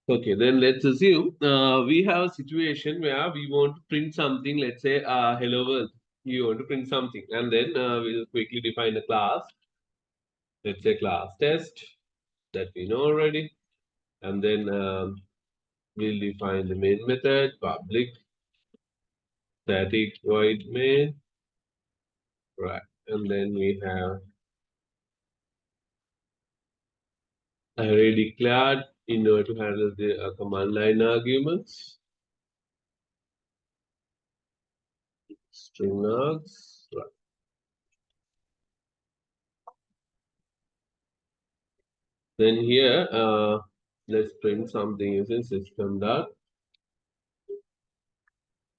Okay, then let's assume we have a situation where we want to print something, let's say hello world. You want to print something, and then we'll quickly define a class. Let's say class test that we know already. And then we'll define the main method, public static void main, right? And then we have array declared in order to handle the command line arguments, string args, right? Then here, let's print something using system dot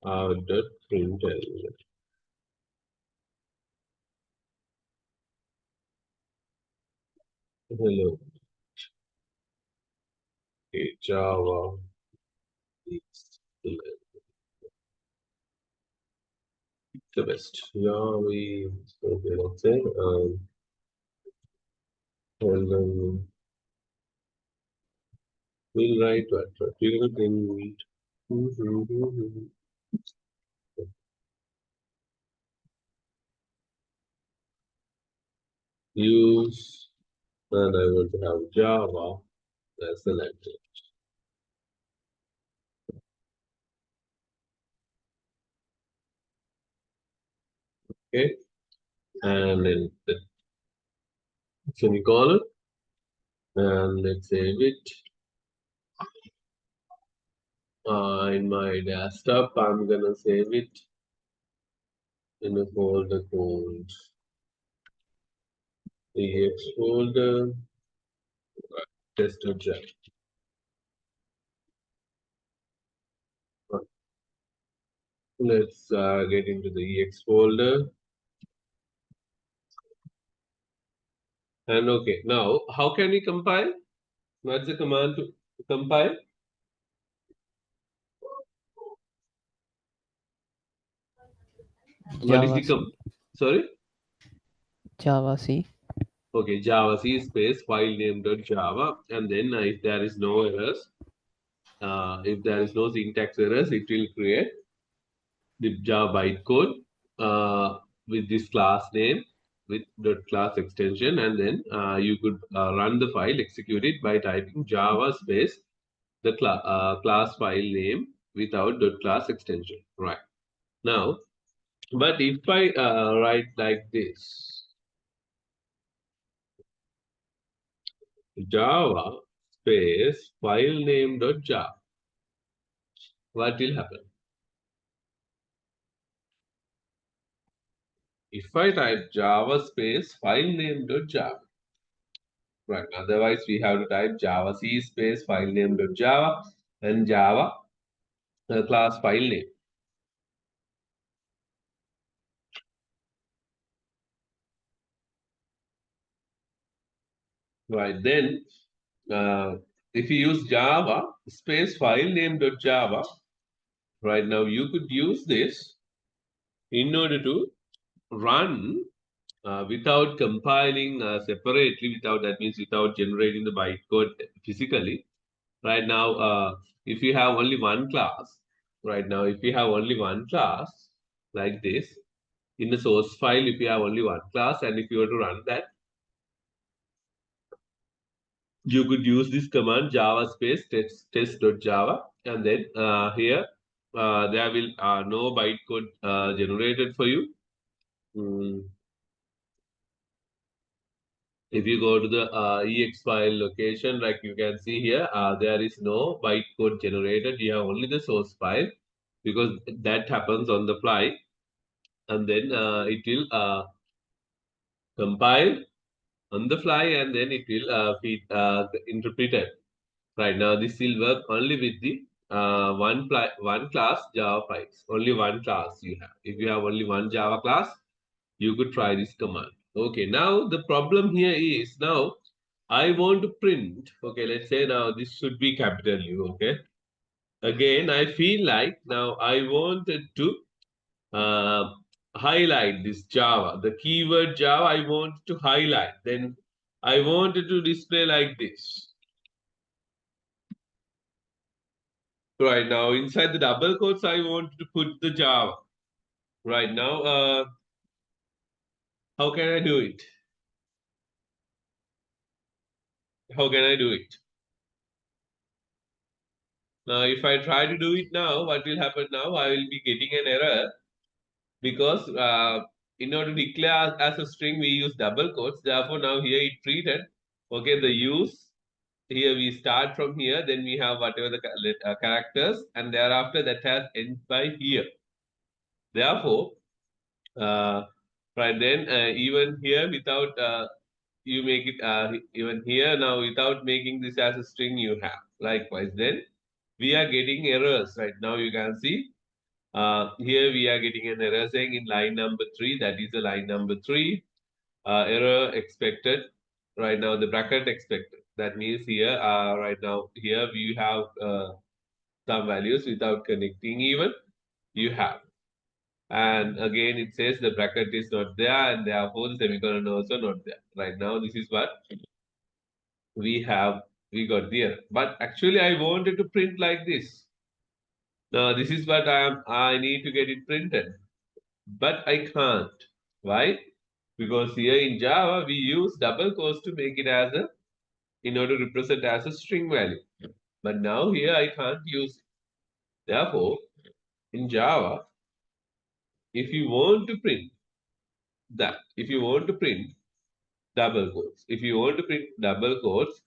out dot println. Hello, okay, Java is the best. Yeah, okay, let's say hello. We'll write what particular thing. Use, and I want to have Java as the language. Okay, and then the semicolon, and let's save it. In my desktop, I'm gonna save it in a folder called ex folder test.java. Let's get into the ex folder. And okay, now how can we compile? What's the command to compile? What is the sorry? Java C. Okay, Java C space file name dot Java, and then if there is no errors, if there is no syntax errors, it will create the Java bytecode with this class name with dot class extension, and then you could run the file, execute it by typing Java space the class file name without dot class extension. Right now, but if I write like this, Java space file name dot Java, what will happen? If I type Java space file name dot Java, right? Otherwise, we have to type Java C space file name dot Java and Java class file name. Right then, if you use Java space file name dot Java, right now you could use this in order to run without compiling separately, without that means without generating the bytecode physically. Right now, if you have only one class, right now, if you have only one class like this, in the source file, if you have only one class and if you were to run that, you could use this command java space test.java, and then here there will no bytecode generated for you. If you go to the ex file location, like you can see here, there is no bytecode generated. You have only the source file because that happens on the fly, and then it will compile on the fly, and then it will feed the interpreter. Right now, this will work only with the one class Java files. Only one class you have. If you have only one Java class, you could try this command. Okay, now the problem here is now I want to print. Okay, let's say now this should be capital U. Okay, again I feel like now I wanted to uh, highlight this Java, the keyword Java. I want to highlight. Then I wanted to display like this. Right now, inside the double quotes, I want to put the Java. Right now, how can I do it? How can I do it? Now, if I try to do it now, what will happen now? I will be getting an error because in order to declare as a string, we use double quotes. Therefore, now here it treated, okay, the use. Here we start from here, then we have whatever the characters, and thereafter that has end by here. Therefore, right then, even here without you make it even here now without making this as a string you have. Likewise, then we are getting errors. Right now you can see here we are getting an error saying in line number 3, that is the line number 3, error expected. Right now the bracket expected. That means here, right now here we have some values without connecting even you have. And again, it says the bracket is not there, and therefore the semicolon also not there. Right now, this is what we got the error. But actually, I wanted to print like this. Now, this is what I need to get it printed. But I can't. Why? Because here in Java, we use double quotes to make it as in order to represent as a string value. But now here I can't use it. Therefore, in Java, if you want to print if you want to print double quotes. If you want to print double quotes,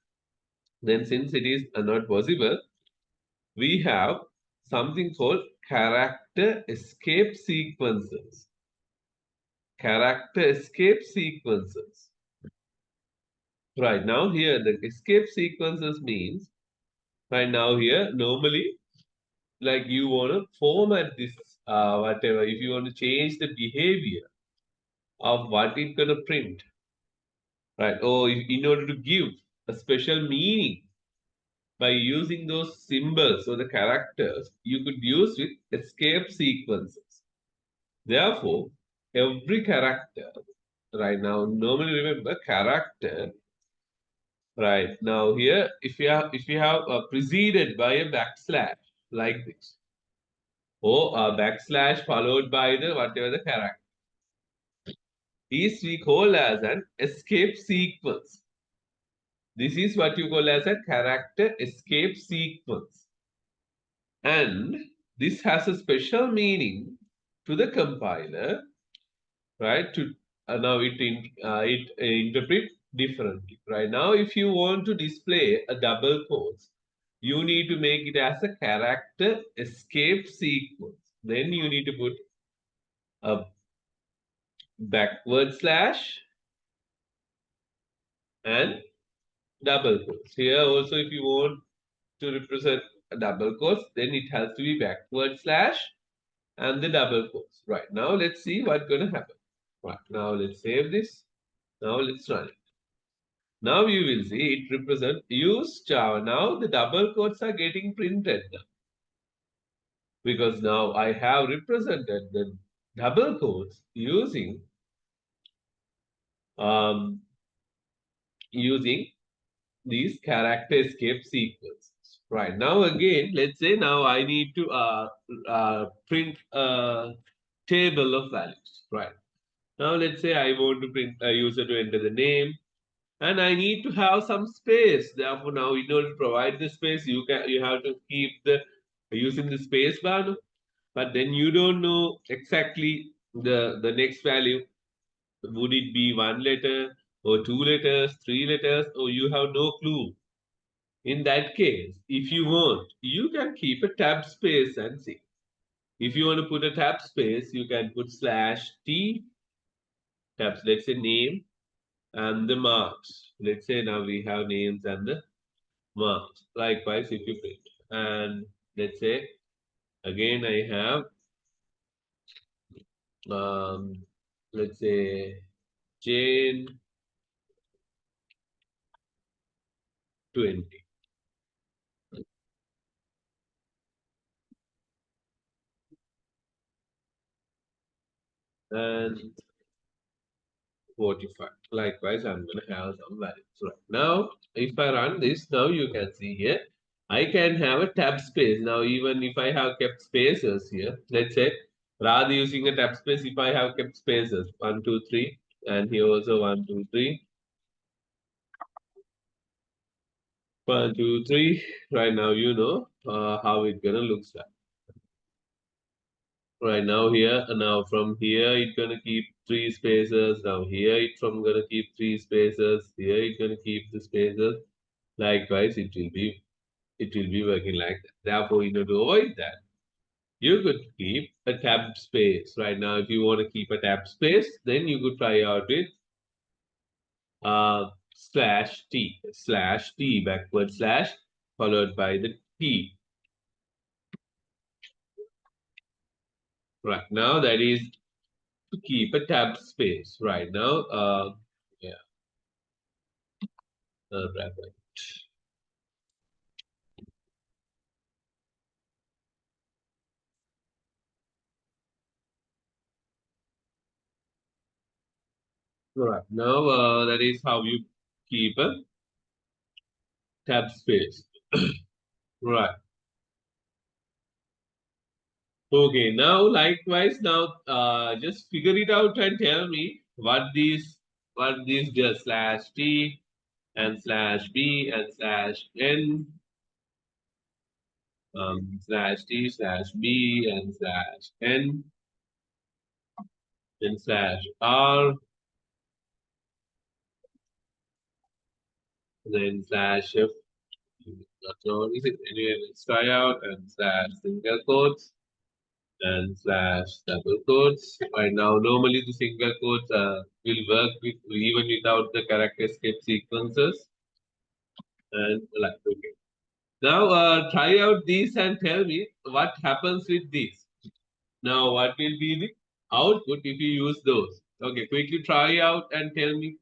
then since it is not possible, we have something called character escape sequences. Character escape sequences. Right now here, the escape sequences means, right now here, normally, like you want to format this, whatever, if you want to change the behavior of what it's going to print, right? Or in order to give a special meaning by using those symbols or the characters, you could use with escape sequences. Therefore, every character, right now, normally remember character, right now here, if you have preceded by a backslash like this, or a backslash followed by the whatever the character, is we call as an escape sequence. This is what you call as a character escape sequence. And this has a special meaning to the compiler, right? To now it interpret differently. Right now, if you want to display a double quotes, you need to make it as a character escape sequence. Then you need to put a backward slash and double quotes. Here also, if you want to represent a double quotes, then it has to be backward slash and the double quotes. Right now, let's see what's going to happen. Right now, let's save this. Now let's run it. Now you will see it represent use Java. Now the double quotes are getting printed now. Because now I have represented the double quotes using using these character escape sequences. Right now again, let's say now I need to print a table of values. Right. Now let's say I want to print a user to enter the name, and I need to have some space. Therefore, now in order to provide the space, you have to keep the using the space bar. But then you don't know exactly the next value. Would it be 1 letter or 2 letters, 3 letters, or you have no clue? In that case, if you want, you can keep a tab space and see. If you want to put a tab space, you can put /t tabs. Let's say name and the marks. Let's say now we have names and the marks. Likewise, if you print, and let's say again I have let's say Jane 20. And 45. Likewise, I'm going to have some values. Right now, if I run this, now you can see here I can have a tab space. Now, even if I have kept spaces here, let's say, rather using a tab space, if I have kept spaces, 1, 2, 3, and here also 1, 2, 3, 1, 2, 3. Right now, you know how it gonna looks like. Right now here, now from here, it's gonna keep three spaces. Now here, it's from gonna keep three spaces. Here, it's gonna keep the spaces. Likewise, it will be working like that. Therefore, in order to avoid that, you could keep a tab space. Right now, if you want to keep a tab space, then you could try out with slash t backward slash followed by the t. Right now, that is to keep a tab space. Right now, yeah, right. Right now, that is how you keep a tab space. Right. Okay. Now, likewise, now just figure it out and tell me what these does slash t and slash b and slash n slash t slash b and slash n and slash r then slash f. Not sure what is it. Anyway, let's try out and slash single quotes and slash double quotes. Right now, normally the single quotes will work with even without the character escape sequences. And like okay. Now try out these and tell me what happens with these. Now what will be the output if you use those? Okay, quickly try out and tell me.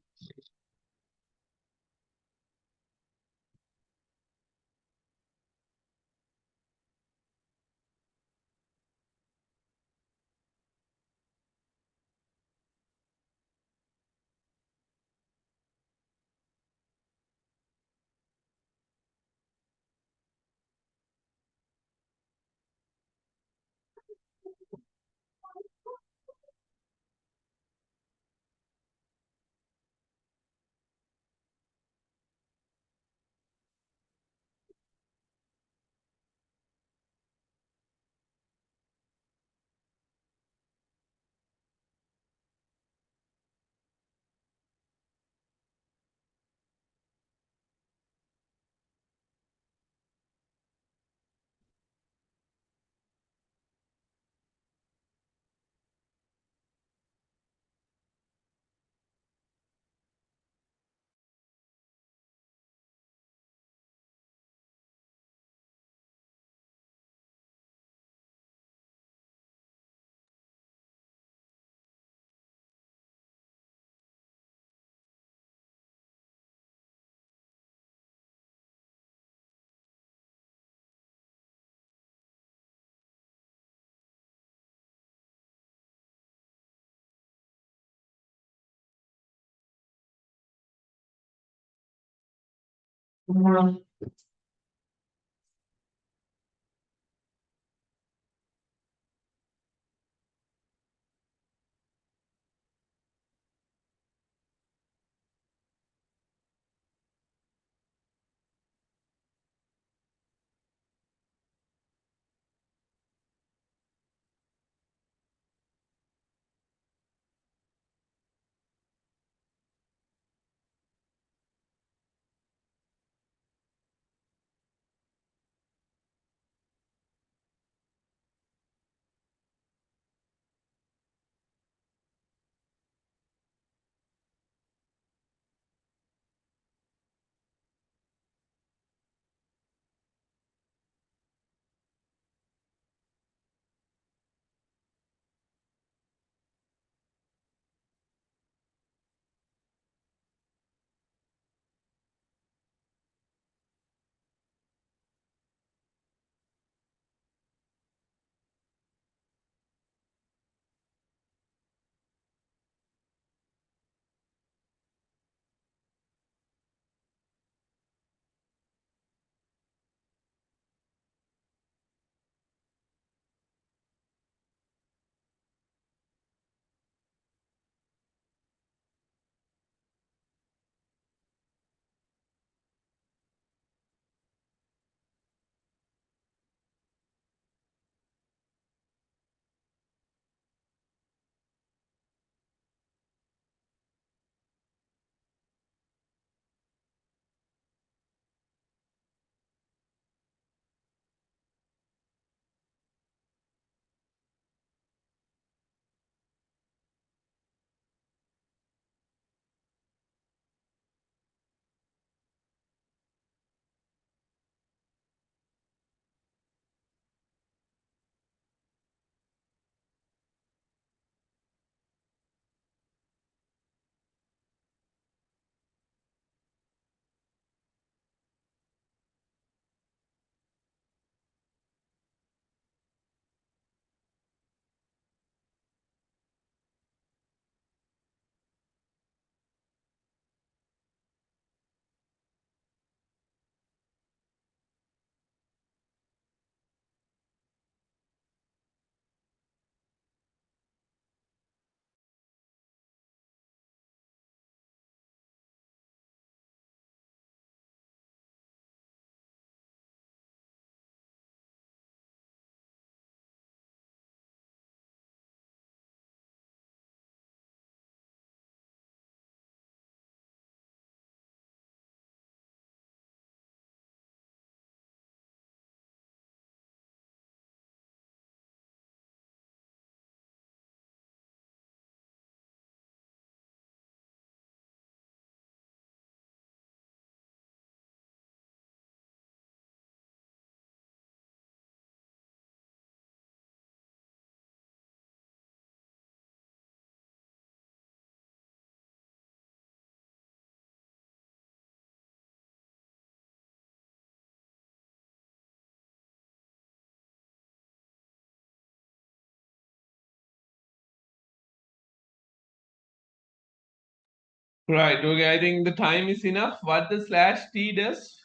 Right, okay, I think the time is enough. What the slash t does?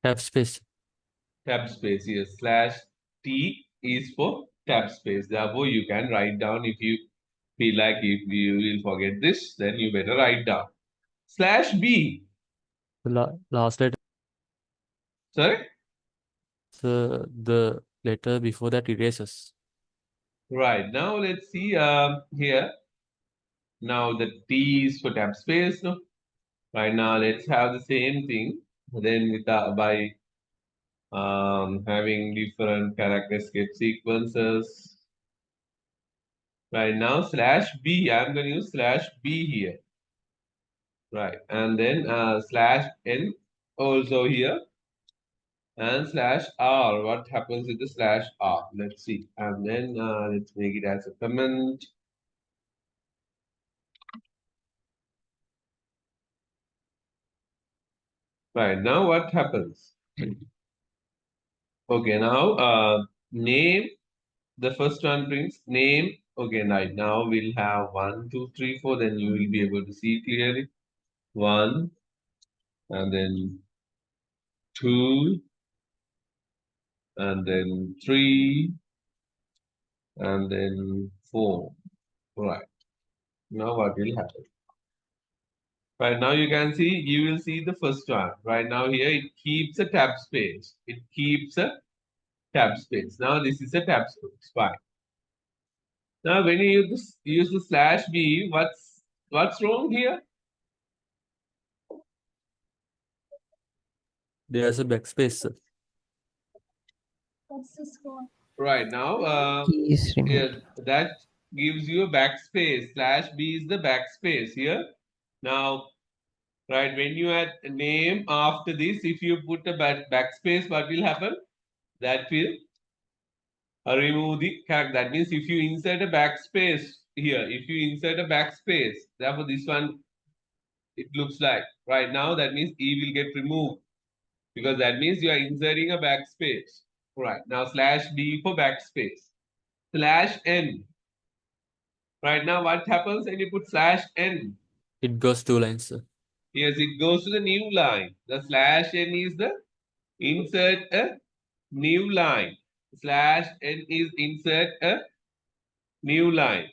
Tab space. Tab space, yes. Slash t is for tab space. Therefore, you can write down if you feel like if you will forget this, then you better write down. Slash b. The last letter. Sorry? The letter before that erases. Right, now let's see here. Now the T is for tab space. No? Right now let's have the same thing. Then with by having different character escape sequences. Right now slash B. I'm going to use slash B here. Right, and then slash N also here. And slash R. What happens with the slash R? Let's see. And then let's make it as a comment. Right, now what happens? Okay, now name, the first one brings name. Okay, right now we'll have 1, 2, 3, 4, then you will be able to see clearly. 1, and then 2, and then 3, and then 4. Right, now what will happen? Right now you can see, you will see the first one. Right now here it keeps a tab space. It keeps a tab space. Now this is a tab space. Fine. Now when you use the slash b, what's wrong here? There's a backspace. What's the score? Right now, Key is removed. that gives you a backspace. Slash b is the backspace here. Now, right, when you add a name after this, if you put a backspace, what will happen? That will remove the character. That means if you insert a backspace here, if you insert a backspace, therefore this one, it looks like right now, that means E will get removed because that means you are inserting a backspace. Right now, slash B for backspace. Slash N. Right now, what happens when you put slash N? It goes 2 lines. Yes, it goes to the new line. The slash N is the insert a new line. Slash N is insert a new line.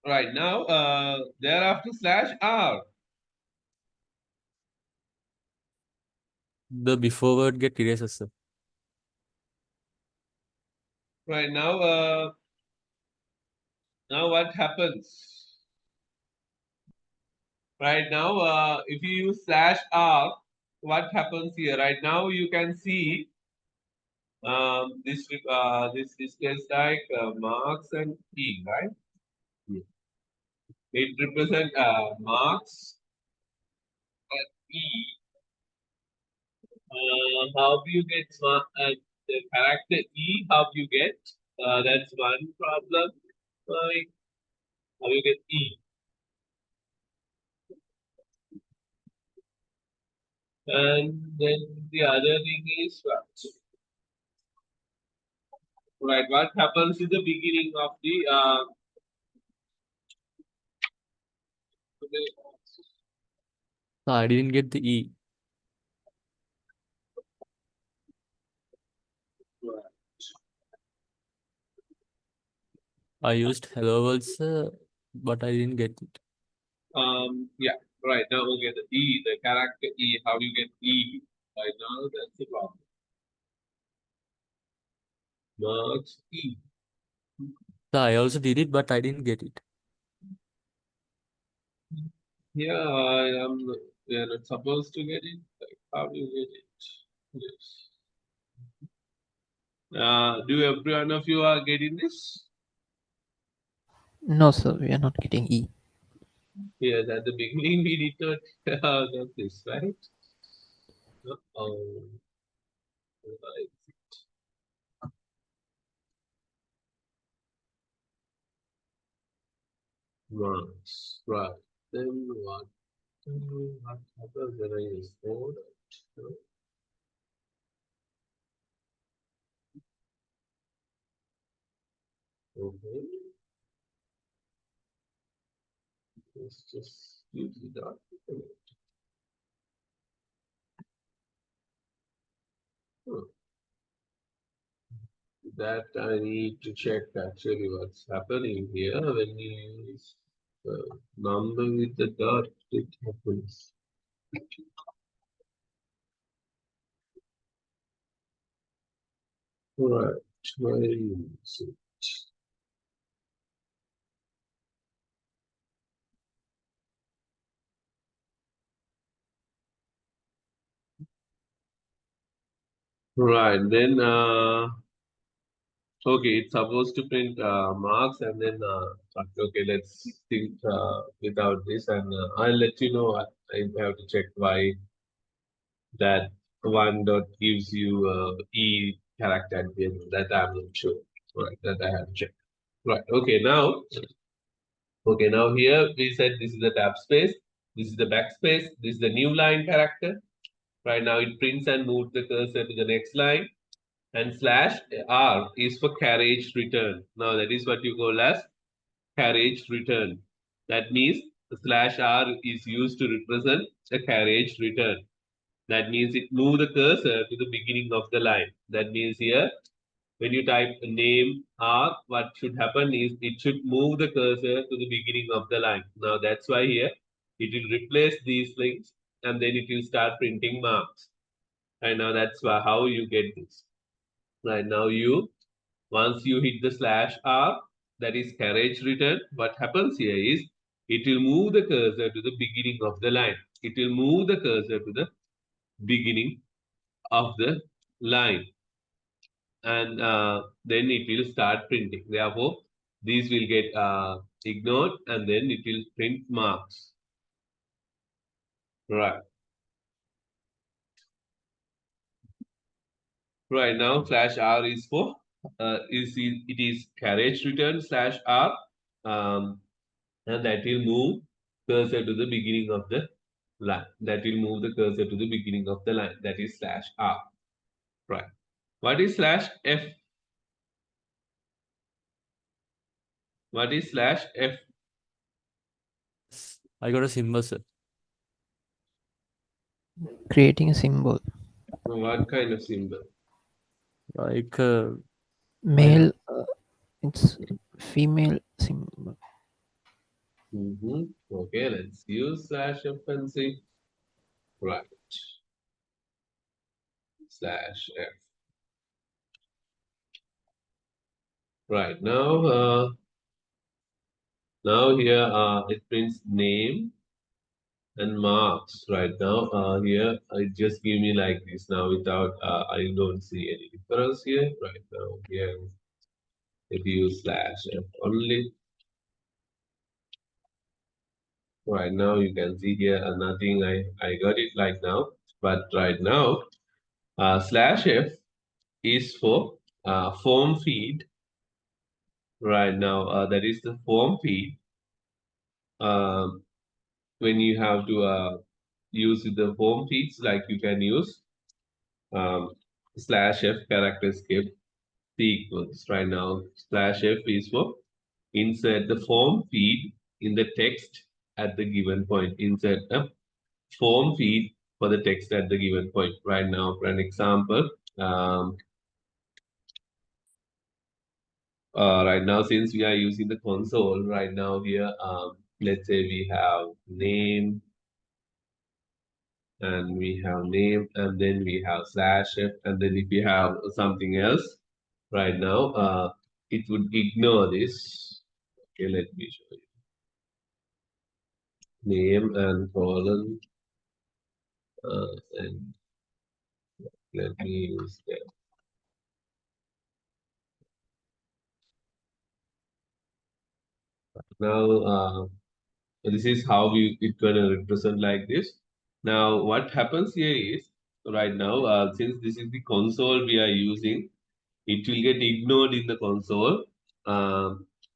Right now, thereafter slash R. The before word get erases. Right now, now what happens? Right now, if you use slash R, what happens here? Right now, you can see this displays like marks and E, right? Yeah. It represents marks and E. How do you get the character E? How do you get? That's one problem. Like, how you get E? And then the other thing is what? Right, what happens in the beginning of the No, I didn't get the E. I used hello world, sir, but I didn't get it. Yeah, right now we'll get the E, the character E. How do you get E? Right now, that's the problem. Marks E. So I also did it, but I didn't get it. Yeah, I am. We are not supposed to get it. Like, how do you get it? Yes. Do every one of you are getting this? No, sir, we are not getting E. Yes, at the beginning we did not got this, right? Oh, right. Marks, right. Then what happens when I use code? Okay. Let's just use the dot. That I need to check actually what's happening here when you use the number with the dot, it happens. Right, where is it? Right, then okay, it's supposed to print marks and then okay, let's think without this and I'll let you know. I have to check why that one dot gives you e character at the end. That I'm not sure. Right, that I have to check. Right, okay, now here we said this is the tab space, this is the backspace, this is the new line character. Right now it prints and moves the cursor to the next line. And slash R is for carriage return. Now that is what you call as carriage return. That means the slash R is used to represent a carriage return. That means it moves the cursor to the beginning of the line. That means here, when you type name R, what should happen is it should move the cursor to the beginning of the line. Now that's why here it will replace these things and then it will start printing marks. And now that's how you get this. Right now once you hit the slash R, that is carriage return, what happens here is it will move the cursor to the beginning of the line. It will move the cursor to the beginning of the line. And then it will start printing. Therefore, these will get ignored and then it will print marks. Right. Right now, slash R is for it is carriage return slash R. And that will move cursor to the beginning of the line. That will move the cursor to the beginning of the line. That is slash R. Right. What is slash F? What is slash F? I got a symbol, sir. Creating a symbol. What kind of symbol? Like Male, it's female symbol. Okay, let's use slash F and see. Right. Slash F. Right now, here it prints name and marks. Right now, here it just give me like this now without I don't see any difference here. Right now, here it use slash F only. Right now you can see here nothing. I got it like now, but right now slash F is for form feed. Right now that is the form feed. When you have to use the form feeds, like you can use slash F character escape sequence. Right now slash F is for insert the form feed in the text at the given point. Insert a form feed for the text at the given point. Right now, for an example, right now, since we are using the console, right now here, let's say we have name, and we have name, and then we have slash F, and then if we have something else, right now, it would ignore this. Okay, let me show you. Name and colon, and let me use that. Now, this is how it gonna represent like this. Now, what happens here is right now, since this is the console we are using, it will get ignored in the console.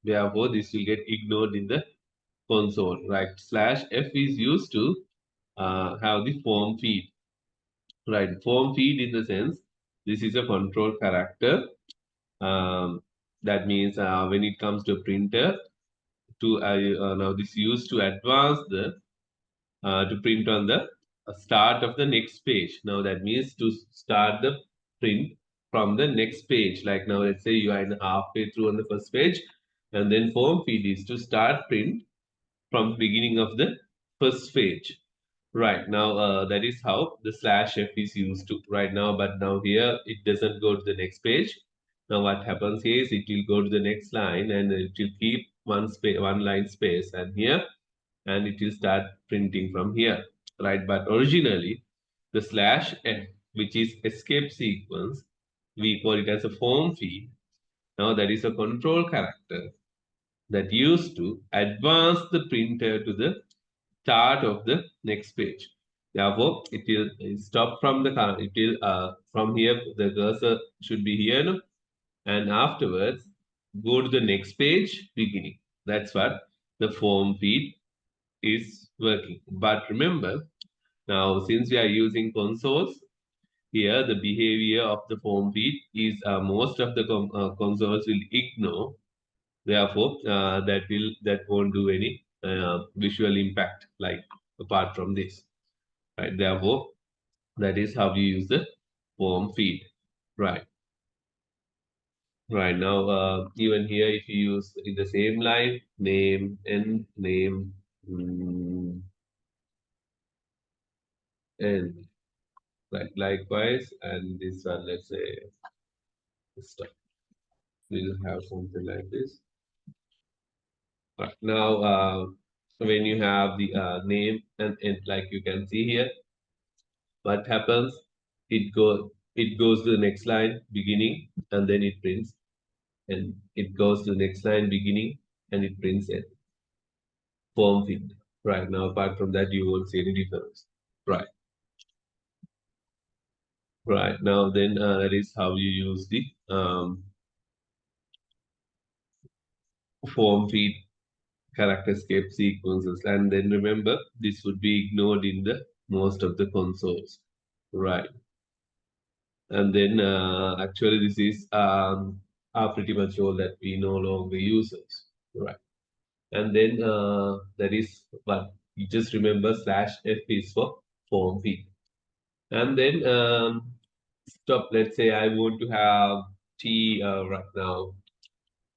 Therefore, this will get ignored in the console. Right? Slash F is used to have the form feed. right? Form feed in the sense, this is a control character. That means when it comes to printer, now this used to advance the to print on the start of the next page. Now that means to start the print from the next page. Like now, let's say you are in halfway through on the first page, and then form feed is to start print from beginning of the first page. Right now, that is how the /f is used to right now. But now here it doesn't go to the next page. Now what happens here is it will go to the next line and it will keep one line space, and here, and it will start printing from here, right? But originally, the /f, which is escape sequence, we call it as a form feed. Now that is a control character that used to advance the printer to the start of the next page. Therefore, it will stop from the it will from here the cursor should be here, no? And afterwards go to the next page beginning. That's what the form feed is working. But remember, now since we are using consoles, here the behavior of the form feed is most of the consoles will ignore. Therefore, that won't do any visual impact like apart from this, right? Therefore, that is how you use the form feed, right? Right now, even here, if you use in the same line, name and name, and right, likewise, and this one, let's say, stop. We'll have something like this. Right now, when you have the name and like you can see here, what happens? It goes to the next line beginning, and then it prints, and it goes to the next line beginning, and it prints it. Form feed. Right now, apart from that, you won't see any difference. Right. Right now, then that is how you use the form feed character escape sequences. And then remember, this would be ignored in the most of the consoles. Right. And then actually this is are pretty much all that we no longer use it. Right. And then that is, but you just remember /f is for form feed. And then stop. Let's say I want to have t right now.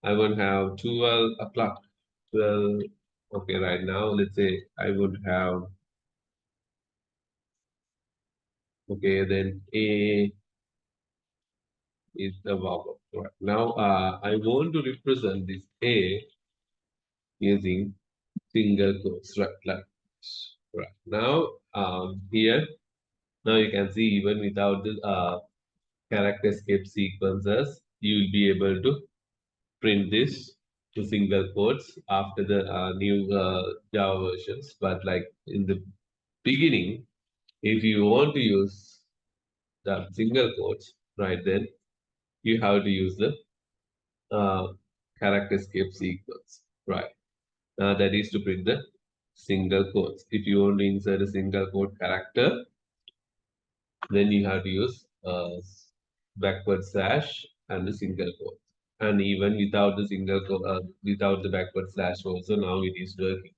I want to have 12 o'clock. 12. Okay, right now, let's say I would have, okay, then A is the vowel. Right. Now, I want to represent this A using single quotes, right? Like, right. Now, here, now you can see even without the character escape sequences, you will be able to print this to single quotes after the new Java versions. But like in the beginning, if you want to use the single quotes, right, then you have to use the character escape sequence, right? That is to print the single quotes. If you want to insert a single quote character, then you have to use backward slash and the single quote. And even without the without the backward slash also, now it is working.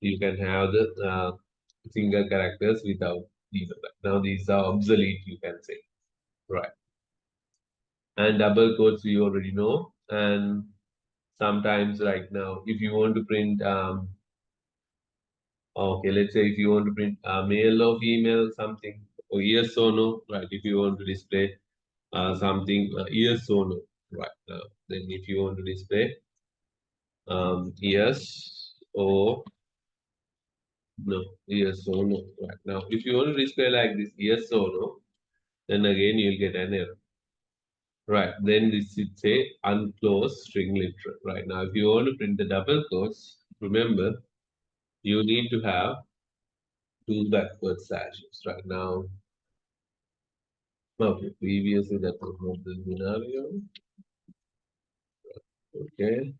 You can have the single characters without even that. Now these are obsolete, you can say, right? And double quotes we already know. And sometimes right now, if you want to print, okay, let's say if you want to print male or female something, or yes or no, right? If you want to display something yes or no, right? Then if you want to display yes or no, yes or no, right? Now, if you want to display like this, yes or no, then again you'll get an error. Right, then this should say unclosed string literal. Right now, if you want to print the double quotes, remember you need to have two backward slashes. Right now, okay, previously that was not the scenario. Okay,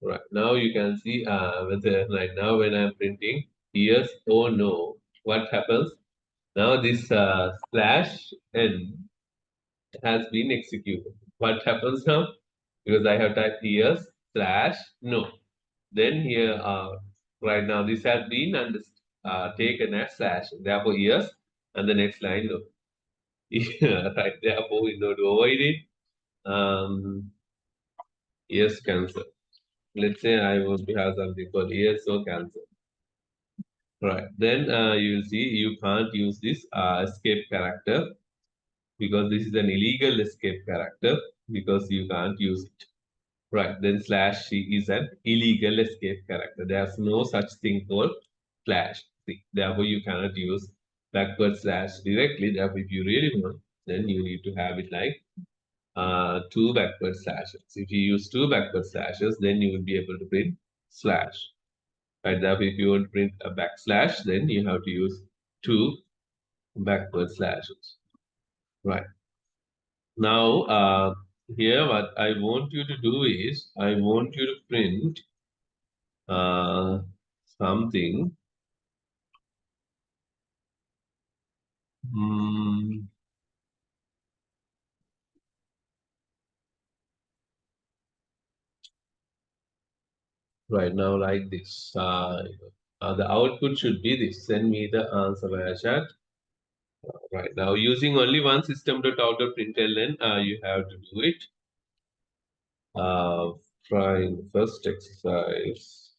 right now you can see whether right now when I'm printing yes or no, what happens? Now this slash n has been executed. What happens now? Because I have typed here slash no. Then here, right now this has been taken as slash. Therefore, yes, and the next line no. Yeah, right. Therefore, in order to avoid it, yes, cancel. Let's say I want to have something called yes or cancel. Right. Then you will see you can't use this escape character because this is an illegal escape character because you can't use it. Right. Then slash C is an illegal escape character. There's no such thing called slash C. Therefore, you cannot use backward slash directly. Therefore, if you really want, then you need to have it like two backward slashes. If you use two backward slashes, then you will be able to print slash. Right. Therefore, if you want to print a backslash, then you have to use two backward slashes. Right. Now, here what I want you to do is, I want you to print something. Right now, like this. The output should be this. Send me the answer via chat. Right now, using only one system.out.println, you have to do it. Try the first exercise.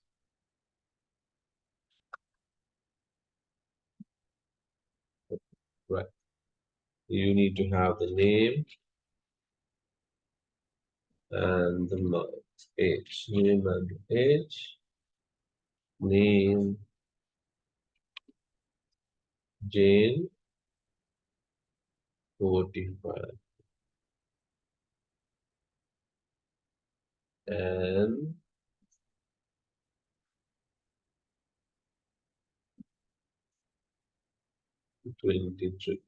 Right. You need to have the name and the age. Name and age. Name Jane 45 and 23.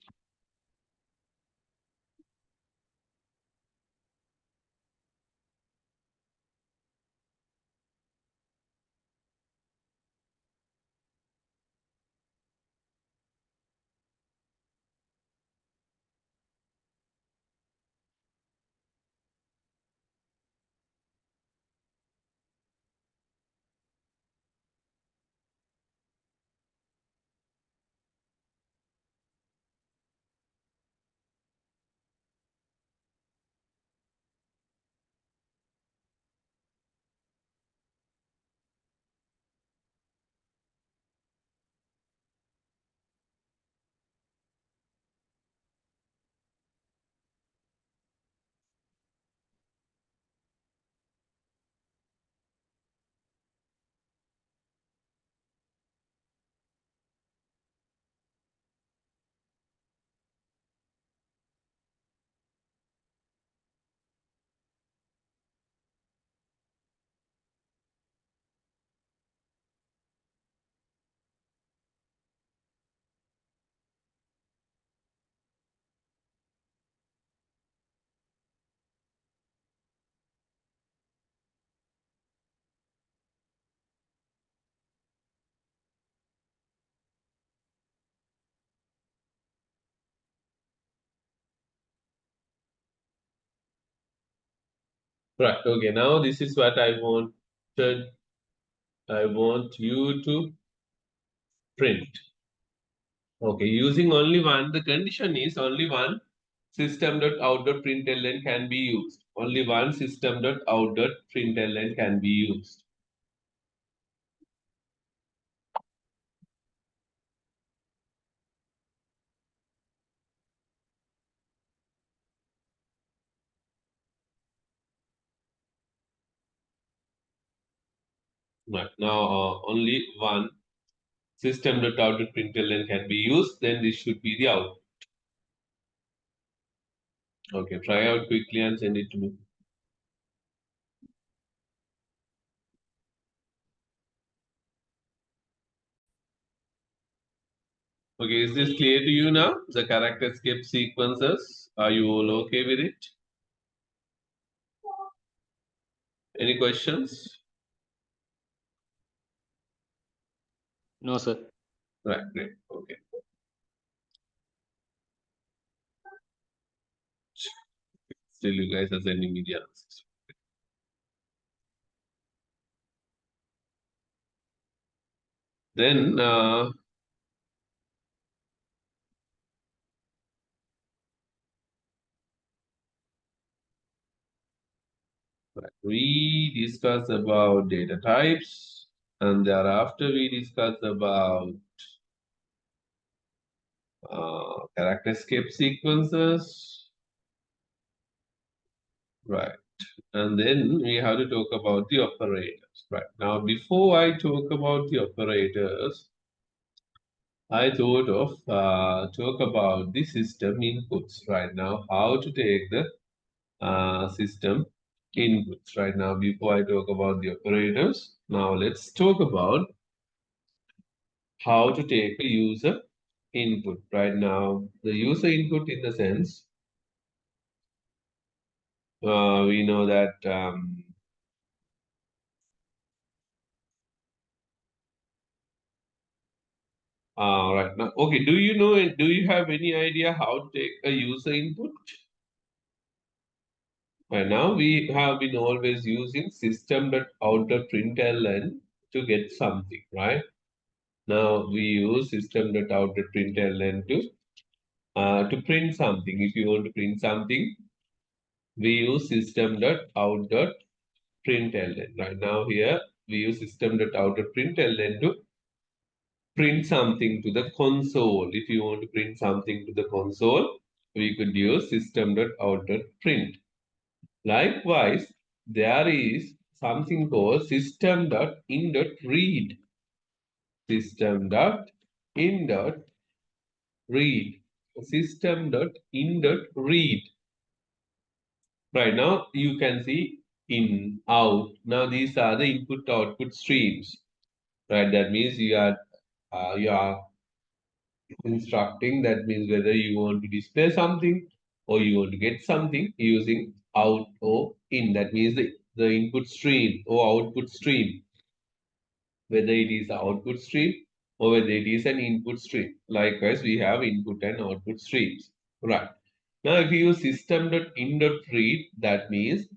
Right. Okay. Now this is what I wanted. I want you to print. Okay. Using only one. The condition is only one system.out.println can be used. Only one system.out.println can be used. Right. Now only one system.out.println can be used. Then this should be the output. Okay. Try out quickly and send it to me. Okay, is this clear to you now? The character escape sequences. Are you all okay with it? Any questions? No, sir. Right, great. Okay. Still, you guys are sending me the answers. Then, we discuss about data types, and thereafter we discuss about character escape sequences, right? And then we have to talk about the operators, right? Now, before I talk about the operators, I thought of talk about the system inputs right now, how to take the system inputs right now. Before I talk about the operators, now let's talk about how to take a user input right now. The user input, in the sense, we know that right now. Okay, do you know? Do you have any idea how to take a user input? Right now, we have been always using system.out.println to get something, right? Now we use system.out.println to print something. If you want to print something, we use system.out.println. Right now here, we use system.out.println to print something to the console. If you want to print something to the console, we could use system.out.print. Likewise, there is something called system.in.read. System.in.read. System.in.read. Right now, you can see in, out. Now, these are the input-output streams. Right, that means you are instructing. That means whether you want to display something or you want to get something using out or in. That means the input stream or output stream, whether it is the output stream or whether it is an input stream. Likewise, we have input and output streams. Right. Now, if you use system.in.read, that means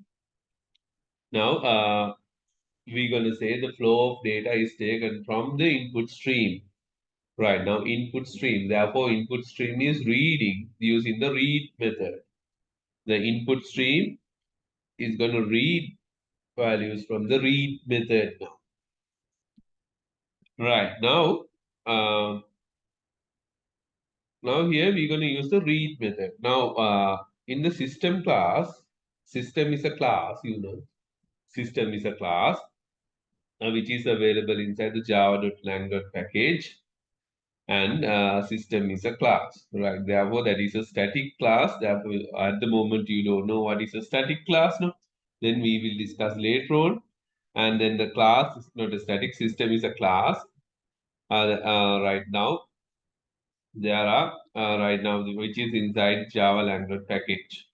now we're going to say the flow of data is taken from the input stream. Right, now input stream. Therefore, input stream is reading using the read method. The input stream is going to read values from the read method now. Right, now, now here we're going to use the read method. Now, in the system class, system is a class, you know. System is a class which is available inside the java.lang.package. And system is a class, right? Therefore, that is a static class. Therefore, at the moment, you don't know what is a static class now. Then we will discuss later on. And then the class is not a static, system is a class. Right now, there are right now which is inside Java language package.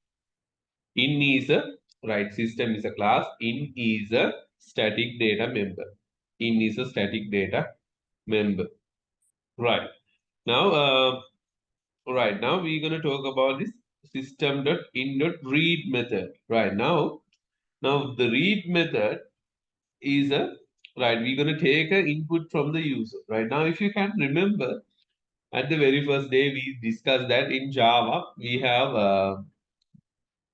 In is a right, system is a class. In is a static data member. In is a static data member. Right now. Right now, we're going to talk about this system.in.read method. Right now the read method is a right. We're going to take an input from the user. Right now, if you can remember, at the very first day we discussed that in Java we have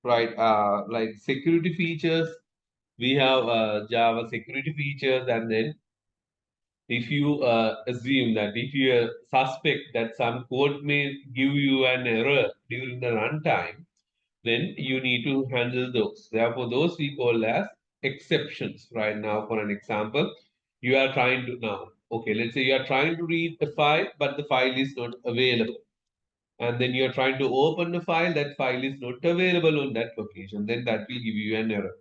like security features. We have Java security features, and then if you assume that if you suspect that some code may give you an error during the runtime, then you need to handle those. Therefore, those we call as exceptions. Right now, for an example, you are trying to now, okay, let's say you are trying to read the file, but the file is not available. And then you are trying to open the file, that file is not available on that location. Then that will give you an error.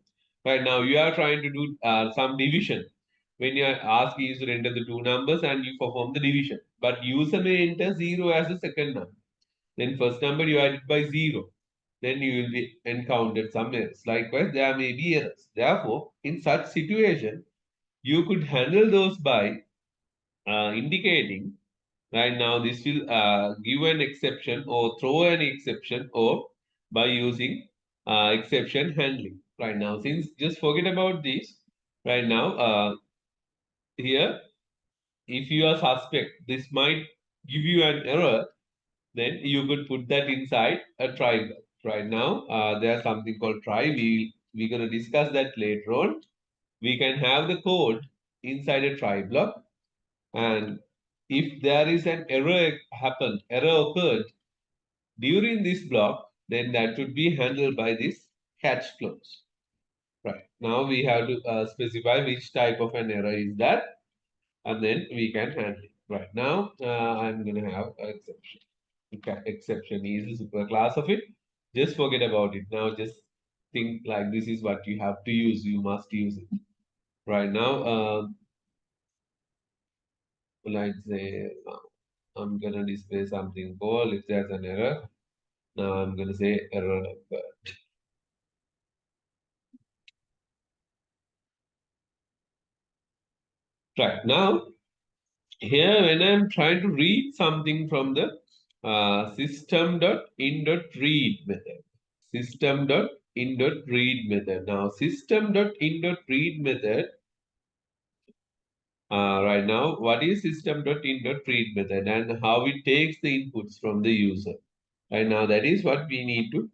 Right now, you are trying to do some division. When you are asked user to enter the two numbers and you perform the division, but user may enter 0 as the second number. Then first number you add it by 0. Then you will be encountered some errors. Likewise, there may be errors. Therefore, in such situation, you could handle those by indicating, right now this will give an exception or throw an exception, or by using exception handling. Right now, since just forget about this. Right now, here, if you are suspect, this might give you an error, then you could put that inside a try block. Right now, there's something called try. We're gonna discuss that later on. We can have the code inside a try block, and if there is an error occurred during this block, then that should be handled by this catch clause. Right now, we have to specify which type of an error is that, and then we can handle it. Right now, I'm gonna have an exception. Okay, exception is a superclass of it. Just forget about it. Now just think like this is what you have to use. You must use it. Right now, let's say I'm gonna display something called if there's an error. Now I'm gonna say error occurred. Right now, here when I'm trying to read something from the system.in.read method. System.in.read method. Now system.in.read method. Right now, what is system.in.read method and how it takes the inputs from the user. Right now, that is what we need to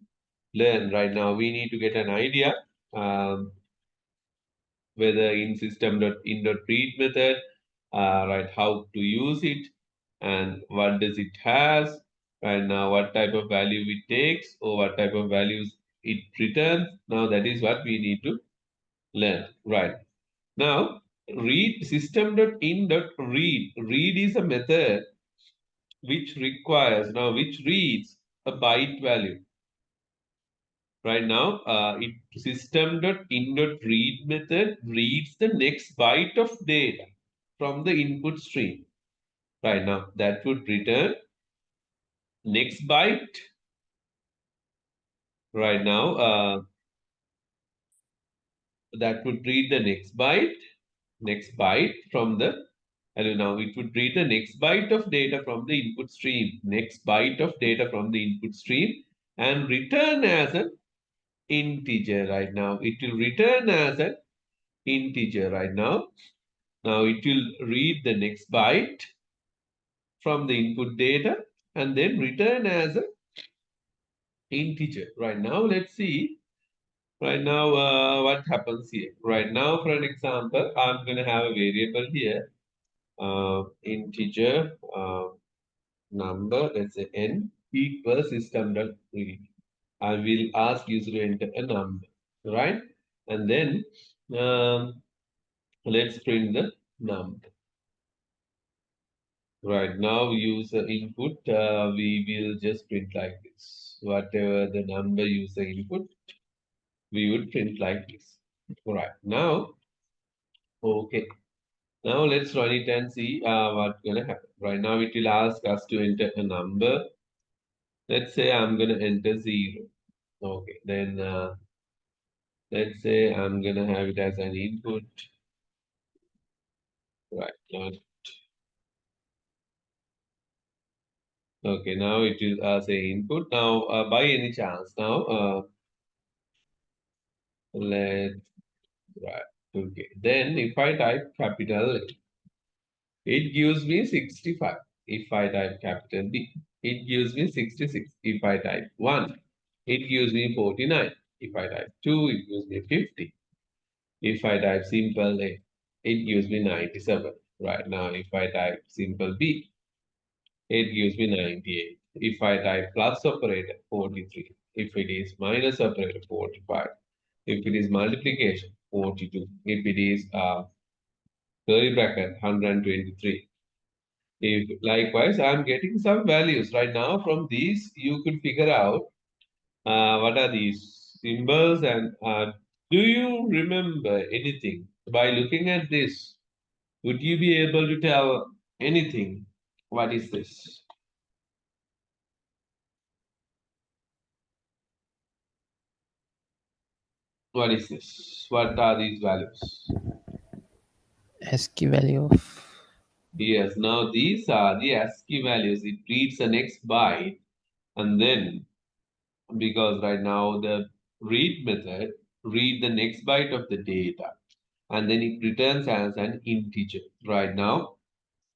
learn. Right now, we need to get an idea whether in system.in.read method, right, how to use it and what does it has, and what type of value it takes or what type of values it returns. Now, that is what we need to learn. Right now, read system.in.read. Read is a method which reads a byte value. Right now, system.in.read method reads the next byte of data from the input stream. Right now, that would return next byte. Right now, that would read the next byte from the. Now it would read the next byte of data from the input stream, next byte of data from the input stream, and return as an integer. Right now, it will return as an integer. Right now, it will read the next byte from the input data and then return as an integer. Right now, let's see. Right now, what happens here? Right now, for an example, I'm going to have a variable here, integer number, let's say n equals system.read. I will ask user to enter a number, right? And then let's print the number. Right now, user input, we will just print like this. Whatever the number user input, we would print like this. Right now, okay. Now let's run it and see what's gonna happen. Right now, it will ask us to enter a number. Let's say I'm gonna enter 0. Okay, then let's say I'm gonna have it as an input. Right now. Okay, now it will say input. Now, by any chance, now let's right. Okay, then if I type capital A, it gives me 65. If I type capital B, it gives me 66. If I type 1, it gives me 49. If I type 2, it gives me 50. If I type simple A, it gives me 97. Right now, if I type simple B, it gives me 98. If I type plus operator, 43. If it is minus operator, 45. If it is multiplication, 42. If it is curly bracket, 123. If likewise, I'm getting some values right now. From these, you could figure out what are these symbols and do you remember anything? By looking at this, would you be able to tell anything? What is this? What is this? What are these values? ASCII value of Yes, now these are the ASCII values. It reads the next byte and then because right now the read method read the next byte of the data, and then it returns as an integer. Right now,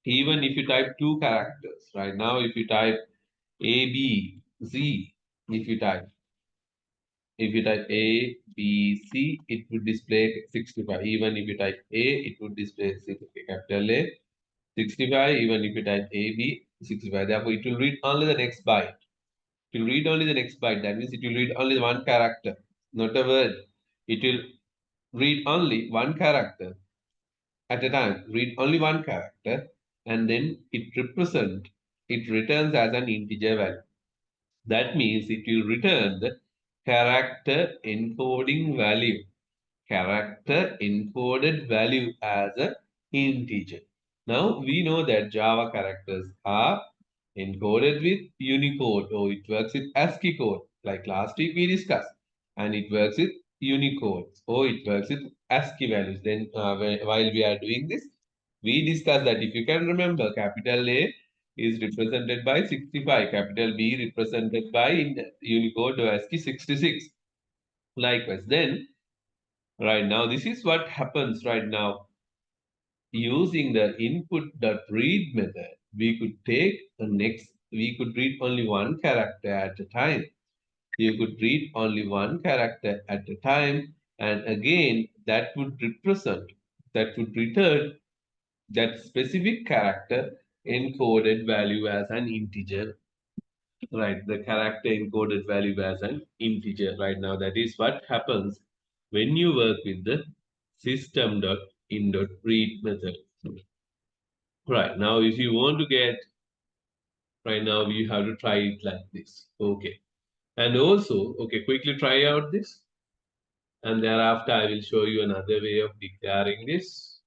even if you type two characters, right now, if you type A, B, Z, if you type A, B, C, it would display 65. Even if you type A, it would display capital A, 65. Even if you type A, B, 65. Therefore, it will read only the next byte. It will read only the next byte. That means it will read only one character, not a word. It will read only one character at a time. Read only one character, and then it returns as an integer value. That means it will return the character encoding value, character encoded value as an integer. Now we know that Java characters are encoded with Unicode, or it works with ASCII code, like last week we discussed, and it works with Unicode, or it works with ASCII values. Then while we are doing this, we discussed that if you can remember, capital A is represented by 65, capital B represented by in Unicode or ASCII 66. Likewise, then right now, this is what happens right now. Using the input.read method, we could read only one character at a time. You could read only one character at a time, and again, that would return that specific character encoded value as an integer. Right, the character encoded value as an integer. Right now, that is what happens when you work with the system.in.read method. Right now, if you want to get, right now, you have to try it like this. Okay. And also, okay, quickly try out this. And thereafter, I will show you another way of declaring this.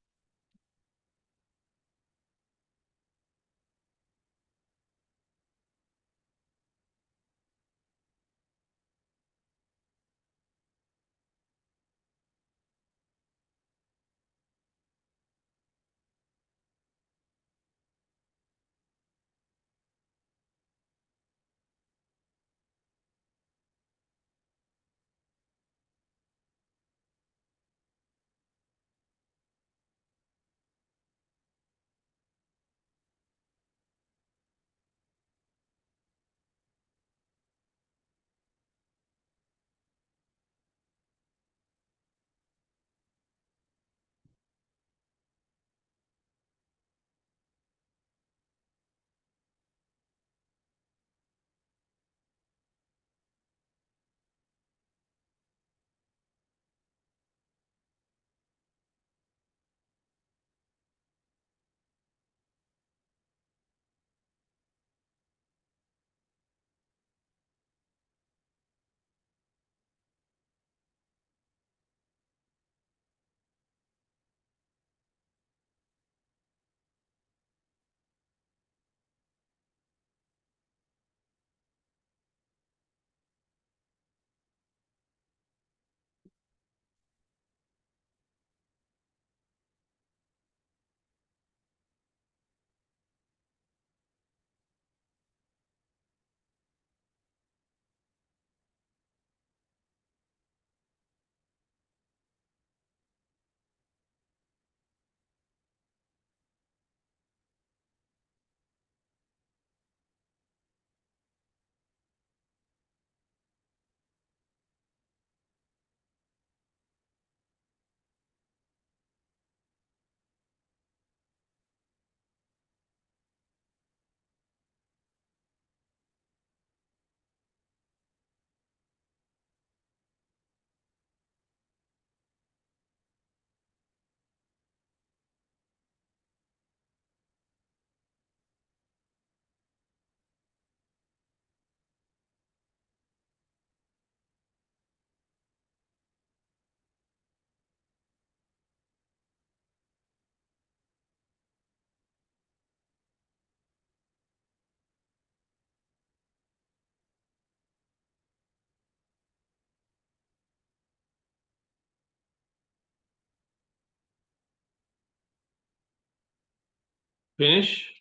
Finish.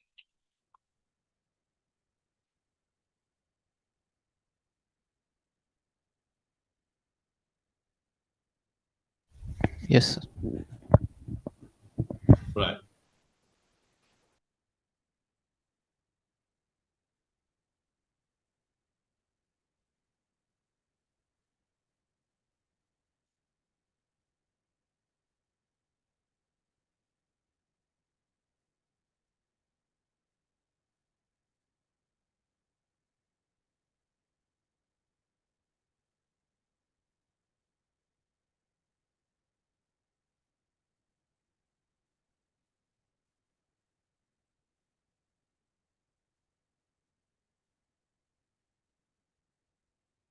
Yes, sir. Right.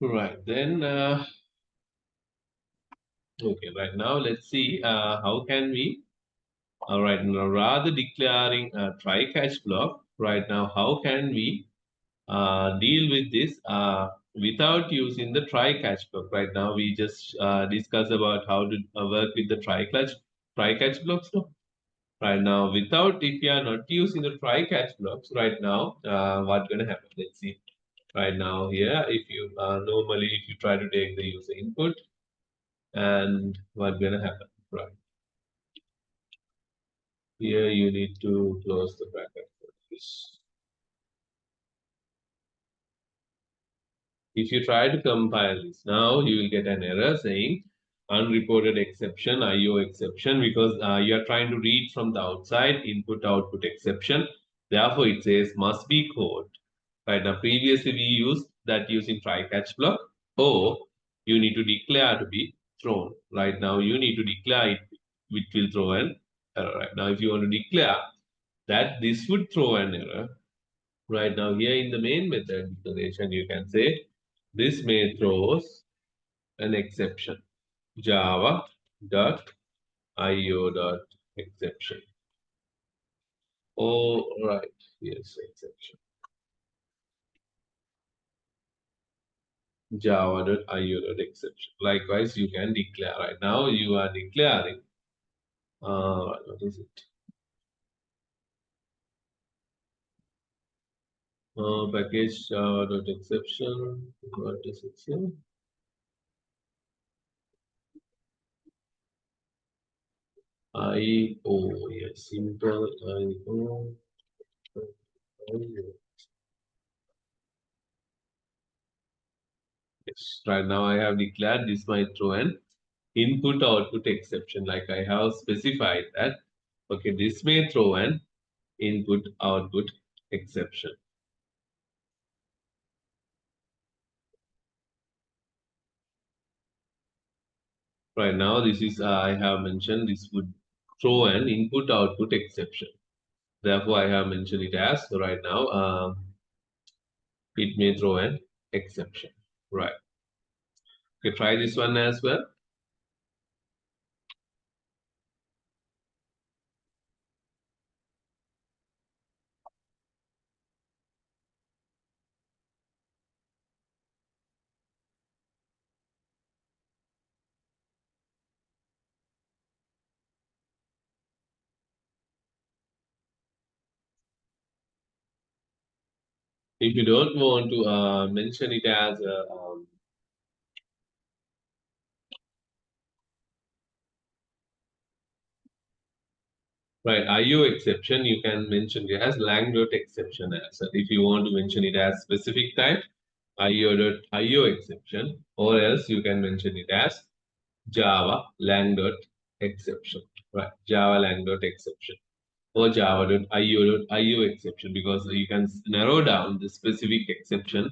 Right. Then, okay, right now let's see how can we, all right, now rather declaring a try catch block, right now, how can we deal with this without using the try catch block? Right now, we just discuss about how to work with the try catch blocks. No? Right now, without, if you are not using the try catch blocks, right now, what's going to happen? Let's see. Right now, here, if you normally, if you try to take the user input, and what's going to happen? Right here, you need to close the bracket for this. If you try to compile this now, you will get an error saying unreported exception, IO exception, because you are trying to read from the outside, input output exception. Therefore, it says must be code. Right now, previously we used that using try catch block, or you need to declare to be thrown. Right now, you need to declare it, which will throw an error. Right now, if you want to declare that this would throw an error, right now here in the main method declaration, you can say this may throws an exception. Java dot io dot exception. Oh, right. Yes, exception. Java dot io dot exception. Likewise, you can declare. Right now, you are declaring. What is it? Package Java dot exception. What is it here? IO. Yes, simple IO. Yes. Right now, I have declared this might throw an input output exception, like I have specified that. Okay, this may throw an input output exception. Right now, this is I have mentioned this would throw an input output exception. Therefore, I have mentioned it as right now. It may throw an exception. Right. Okay, try this one as well. If you don't want to mention it as a right, IO exception, you can mention it as lang dot exception as well. If you want to mention it as specific type, IO dot IO exception, or else you can mention it as Java lang dot exception. Right, Java lang dot exception, or Java dot IO exception, because you can narrow down the specific exception,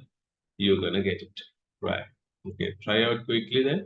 you're gonna get it. Right. Okay, try out quickly then.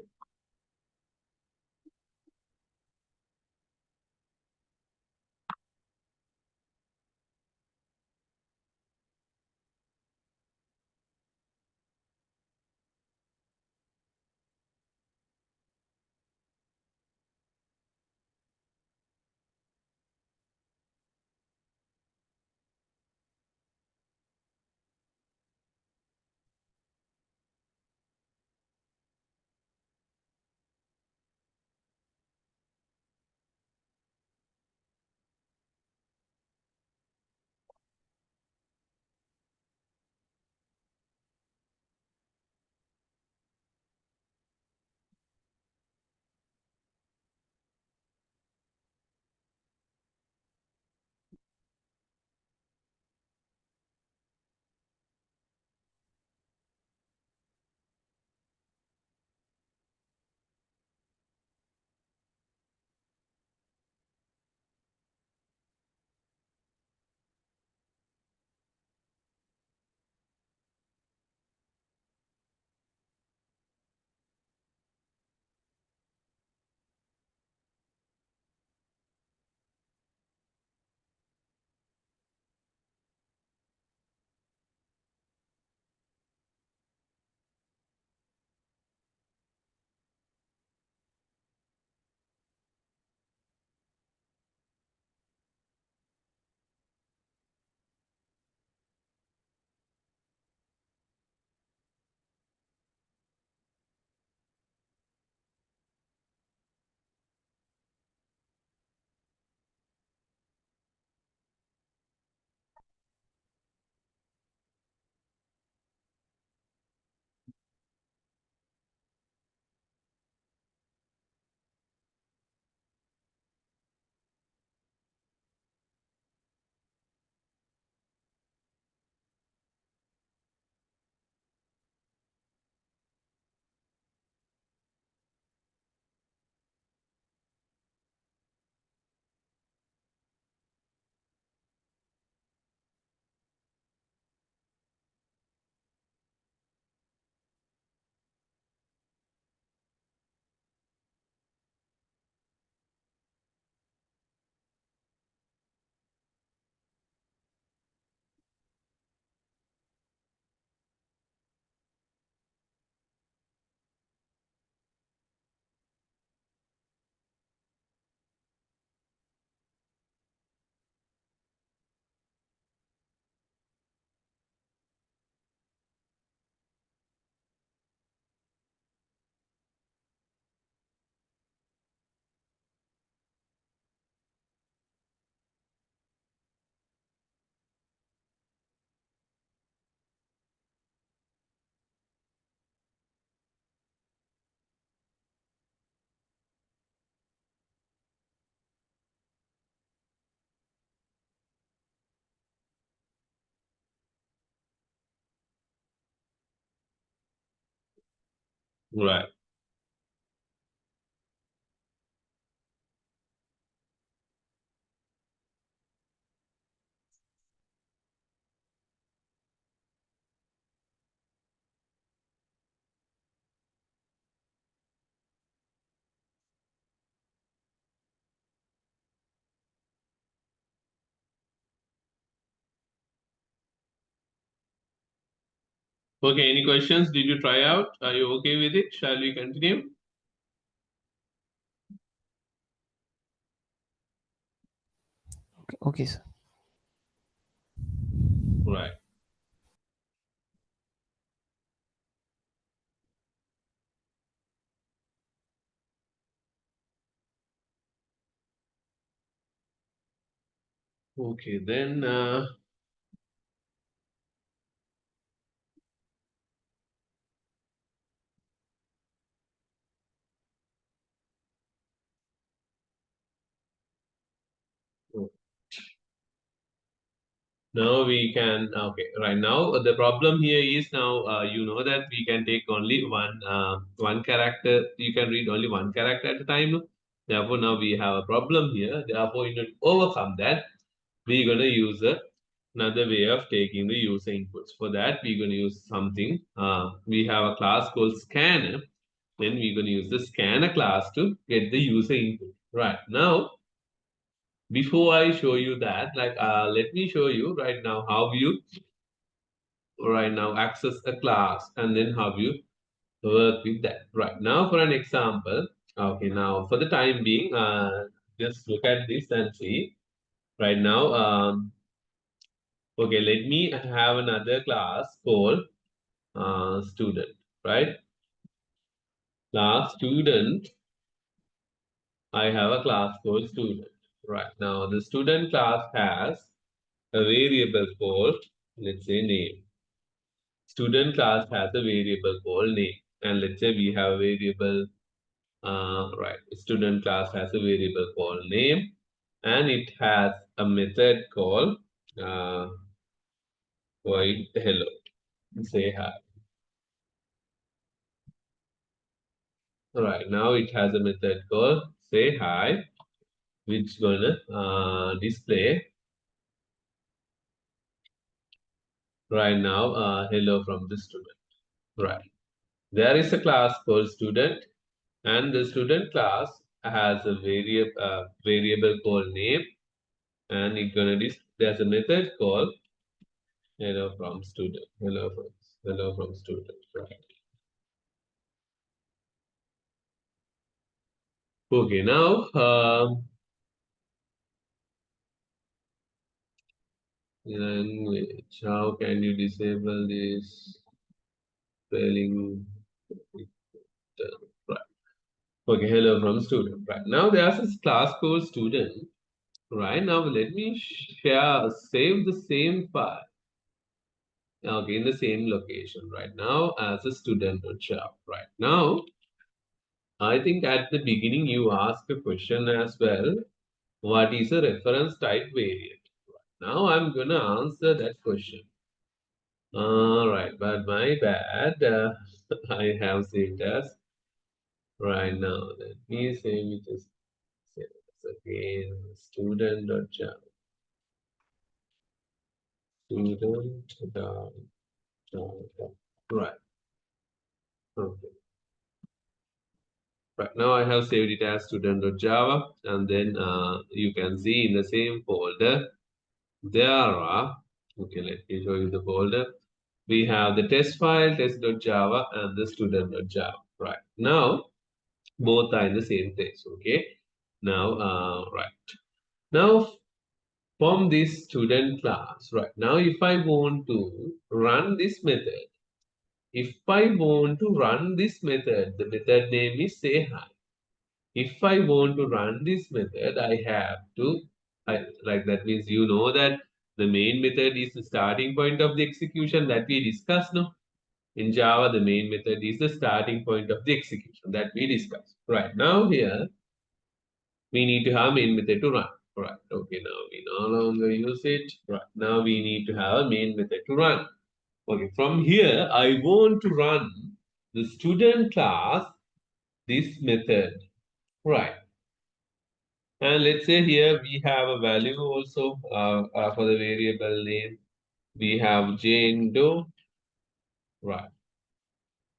Right. Okay, any questions? Did you try out? Are you okay with it? Shall we continue? Okay, sir. Right. Okay, then now we can, okay, right now the problem here is now you know that we can take only one character, you can read only one character at a time. Therefore, now we have a problem here. Therefore, in order to overcome that, we're gonna use another way of taking the user inputs. For that, we're gonna use something. We have a class called scanner. Then we're gonna use the scanner class to get the user input. Right now, before I show you that, like let me show you right now how you right now access a class and then how you work with that. Right now, for an example, okay, now for the time being, just look at this and see. Right now, okay, let me have another class called student, right? Class student, I have a class called student. Right now, the student class has a variable called, let's say, name. Student class has a variable called name. And let's say we have a variable, right, student class has a variable called name. And it has a method called void hello. Say hi. Right now it has a method called say hi, which gonna display right now hello from the student. Right. There is a class called student, and the student class has a variable called name, and it gonna there's a method called hello from student. Hello from student. Right. Okay. Now language. How can you disable this spelling? Right. Okay, hello from student. Right now, there's this class called student. Right now, let me save the same file. Okay, in the same location. Right now, as a student on shop. Right now, I think at the beginning you asked a question as well. What is a reference type variant? Now I'm gonna answer that question. All right, but my bad. I have saved as right now. Let me save it as again student.java. Student.java. Right. Okay. Right now I have saved it as student.java, and then you can see in the same folder there are, okay, let me show you the folder. We have the test file, test.java, and the student.java. Right now, both are in the same place. Okay. Now, right now, from this student class, right now, if I want to run this method, if I want to run this method, the method name is say hi. If I want to run this method, I have to, like that means you know that the main method is the starting point of the execution that we discussed now. In Java, the main method is the starting point of the execution that we discussed. Right now here, we need to have main method to run. Right, okay, now we no longer use it. Right, now we need to have a main method to run. Okay, from here, I want to run the student class this method, right? And let's say here we have a value also for the variable name. We have Jane Doe, right?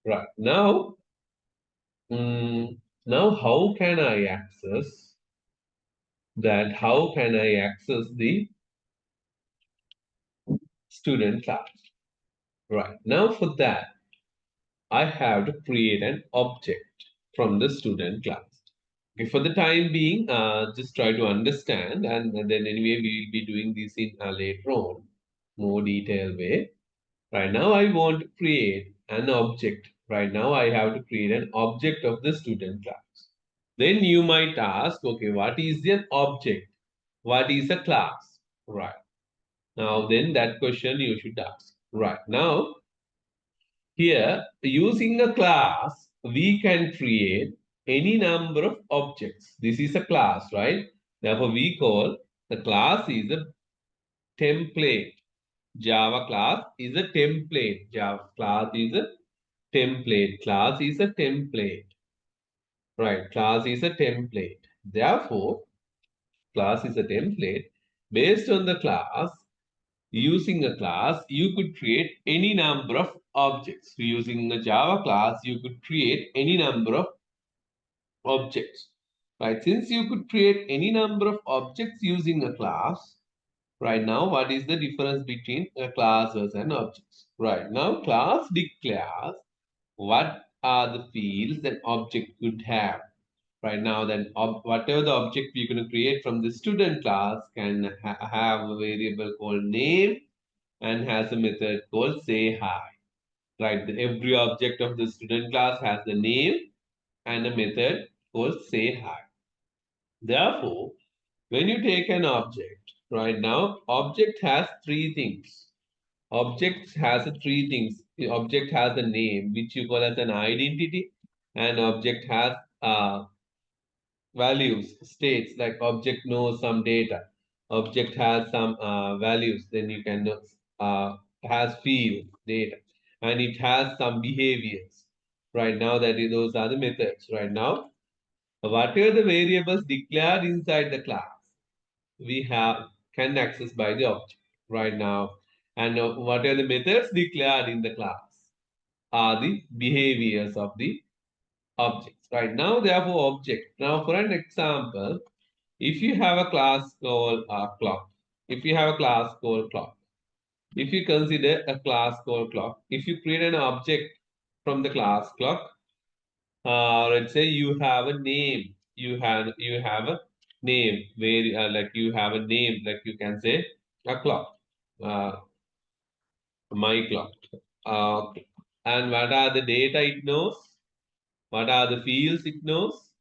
Right now, now how can I access that? How can I access the student class? Right now, for that, I have to create an object from the student class. Okay, for the time being, just try to understand, and then anyway we will be doing this in later on, more detailed way. Right now, I want to create an object. Right now, I have to create an object of the student class. Then you might ask, okay, what is an object? What is a class? Right. Now, then that question you should ask. Right. Now, here, using a class, we can create any number of objects. This is a class, right? Therefore, we call the class is a template. Java class is a template. Java class is a template. Class is a template. Right. Class is a template. Therefore, class is a template. Based on the class, using a class, you could create any number of objects. So using a Java class, you could create any number of objects. Right. Since you could create any number of objects using a class, right now, what is the difference between a class versus an object? Right now, class declares what are the fields that object could have. Right now, then whatever the object we're going to create from the student class can have a variable called name and has a method called say hi. Right, every object of the student class has the name and a method called say hi. Therefore, when you take an object, right now, object has three things. Object has three things. The object has a name, which you call as an identity, and object has values, states, like object knows some data. Object has some values, then you can has field data, and it has some behaviors. Right now, those are the methods. Right now, whatever the variables declared inside the class, we have can access by the object right now, and what are the methods declared in the class are the behaviors of the objects. Right now, therefore, object. Now, for an example, if you have a class called clock, if you have a class called clock, if you consider a class called clock, if you create an object from the class clock, let's say you have a name, you have a name where like you have a name, like you can say a clock, my clock, and what are the data it knows, what are the fields it knows,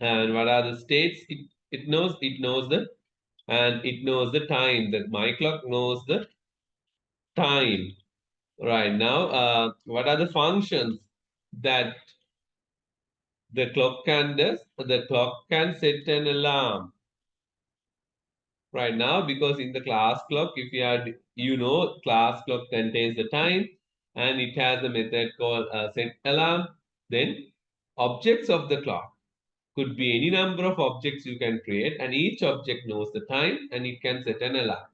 and what are the states it knows. It knows the and it knows the time. That my clock knows the time. Right now, what are the functions that the clock can do? The clock can set an alarm. Right now, because in the class clock, if you are, class clock contains the time and it has a method called set alarm. Then objects of the clock could be any number of objects you can create, and each object knows the time and it can set an alarm.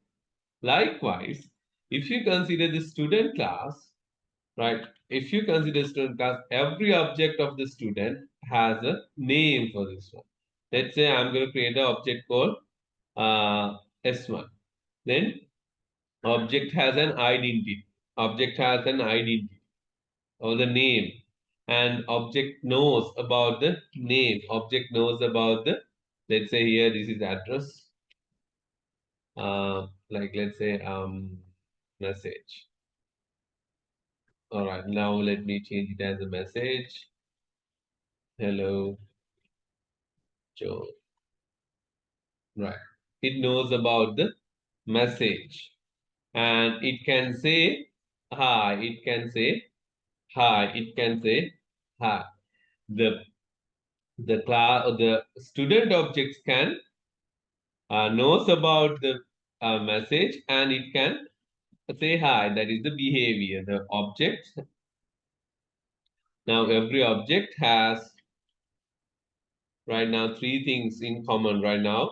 Likewise, if you consider the student class, right? If you consider student class, every object of the student has a name for this one. Let's say I'm going to create an object called S1. Then object has an identity. Object has an identity or the name. And object knows about the name. Object knows about the, let's say here, this is address. Like let's say message. All right, now let me change it as a message. Hello, Joe. Right. It knows about the message. And it can say hi. It can say hi. It can say hi. The class or the student objects can knows about the message, and it can say hi. That is the behavior. The objects Now every object has right now three things in common right now.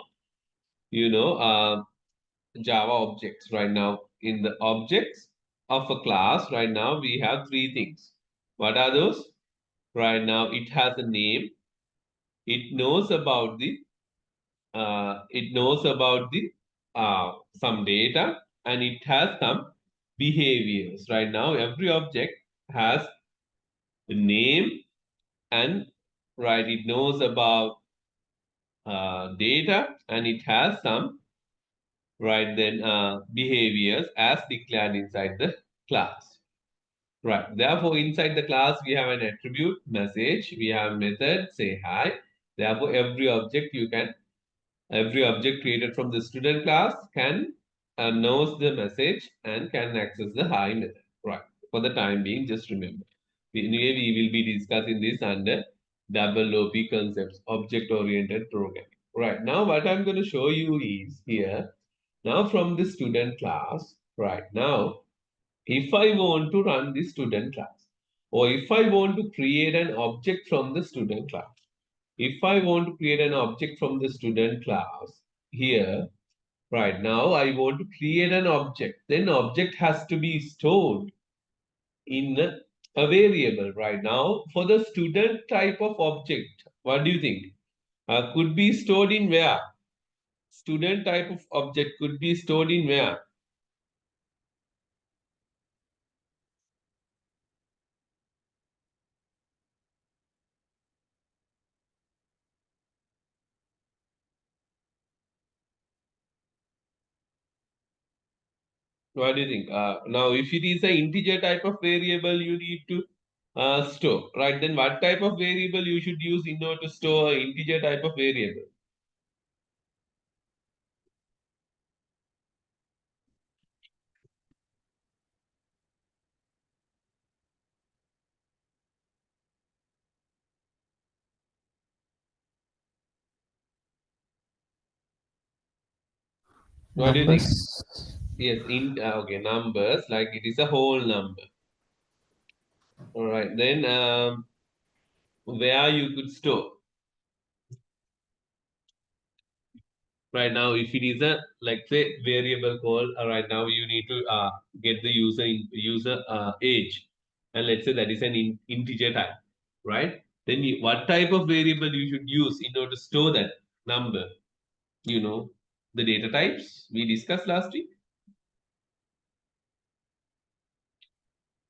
Java objects right now. In the objects of a class right now, we have three things. What are those? Right now, it has a name. It knows about the some data, and it has some behaviors. Right now, every object has the name, and right, it knows about data, and it has some right then behaviors as declared inside the class. Right. Therefore, inside the class, we have an attribute message. We have method say hi. Therefore, every object created from the student class can knows the message and can access the hi method. Right. For the time being, just remember. We will be discussing this under double OP concepts, object-oriented programming. Right. Now, what I'm going to show you is here. Now, from the student class, right now, if I want to run the student class, or if I want to create an object from the student class, if I want to create an object from the student class here, right now I want to create an object, then object has to be stored in a variable right now. For the student type of object, what do you think? Could be stored in where? Student type of object could be stored in where? What do you think? Now, if it is an integer type of variable, you need to store, right? Then what type of variable you should use in order to store an integer type of variable? What do you think? Numbers. Yes, okay, numbers, like it is a whole number. All right, then where you could store. Right now, if it is a like say variable called right now, you need to get the user age, and let's say that is an integer type, right? Then what type of variable you should use in order to store that number? You know, the data types we discussed last week.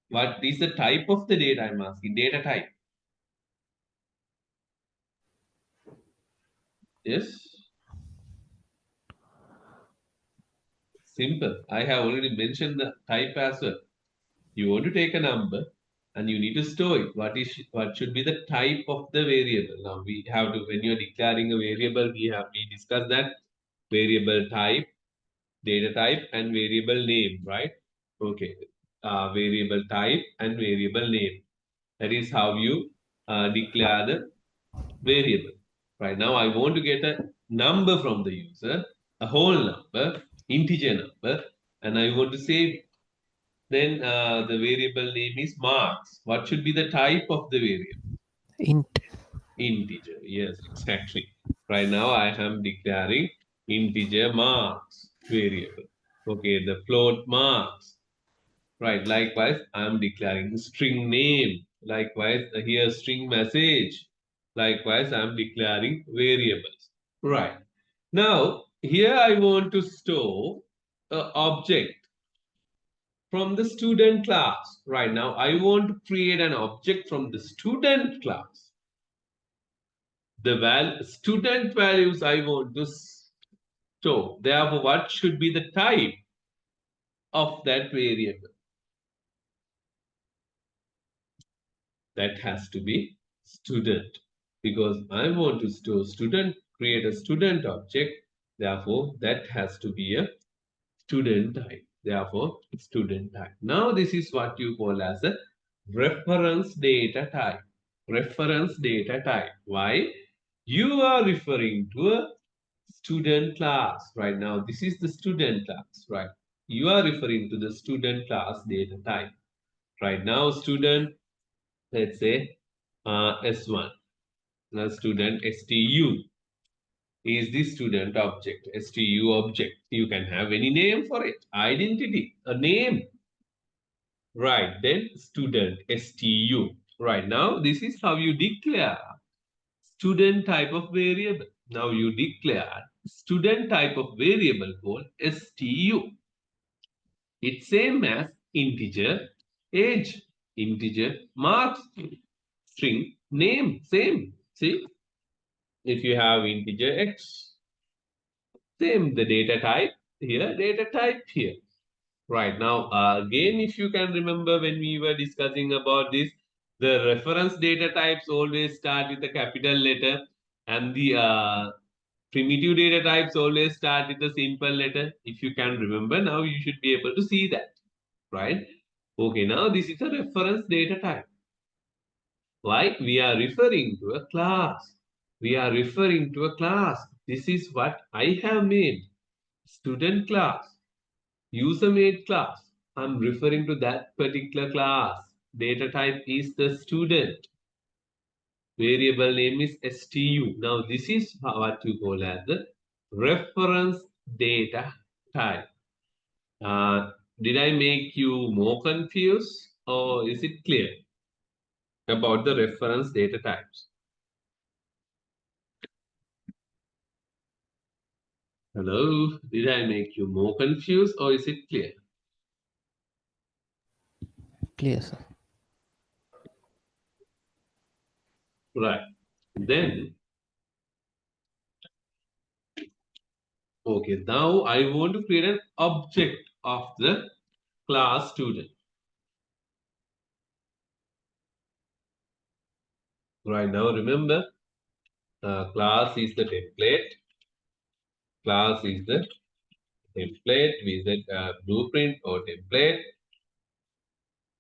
What is the type of the data? I'm asking. Data type. Yes. Simple. I have already mentioned the type as well. You want to take a number and you need to store it. What should be the type of the variable? Now we have to, when you're declaring a variable, we discussed that variable type, data type, and variable name, right? Okay. Variable type and variable name. That is how you declare the variable. Right now, I want to get a number from the user, a whole number, integer number, and I want to say then the variable name is marks. What should be the type of the variable? Int. Integer. Yes, exactly. Right now, I am declaring integer marks variable. Okay, the float marks. Right. Likewise, I am declaring string name. Likewise, here string message. Likewise, I am declaring variables. Right. Now, here I want to store an object from the student class. Right now, I want to create an object from the student class. The student values I want to store. Therefore, what should be the type of that variable? That has to be student, because I want to store student, create a student object. Therefore, that has to be a student type. Therefore, student type. Now, this is what you call as a reference data type. Reference data type. Why? You are referring to a student class right now. This is the student class, right? You are referring to the student class data type. Right now, student let's say S1, the student STU is the student object, STU object. You can have any name for it, identity, a name. Right, then student STU. Right, now this is how you declare student type of variable. Now you declare student type of variable called STU. It's same as integer age, integer marks, string name, same. See, if you have integer x, same the data type here, data type here. Right now, again, if you can remember when we were discussing about this, the reference data types always start with a capital letter, and the primitive data types always start with a simple letter. If you can remember, now you should be able to see that, right? Okay, now this is a reference data type. Why? We are referring to a class. We are referring to a class. This is what I have made. Student class, user made class. I'm referring to that particular class. Data type is the student. Variable name is STU. Now this is what you call as the reference data type. Did I make you more confused or is it clear about the reference data types? Hello, did I make you more confused or is it clear? Clear, sir. Right. Then, okay, now I want to create an object of the class student. Right now, remember, class is the template. Class is the template. We said blueprint or template.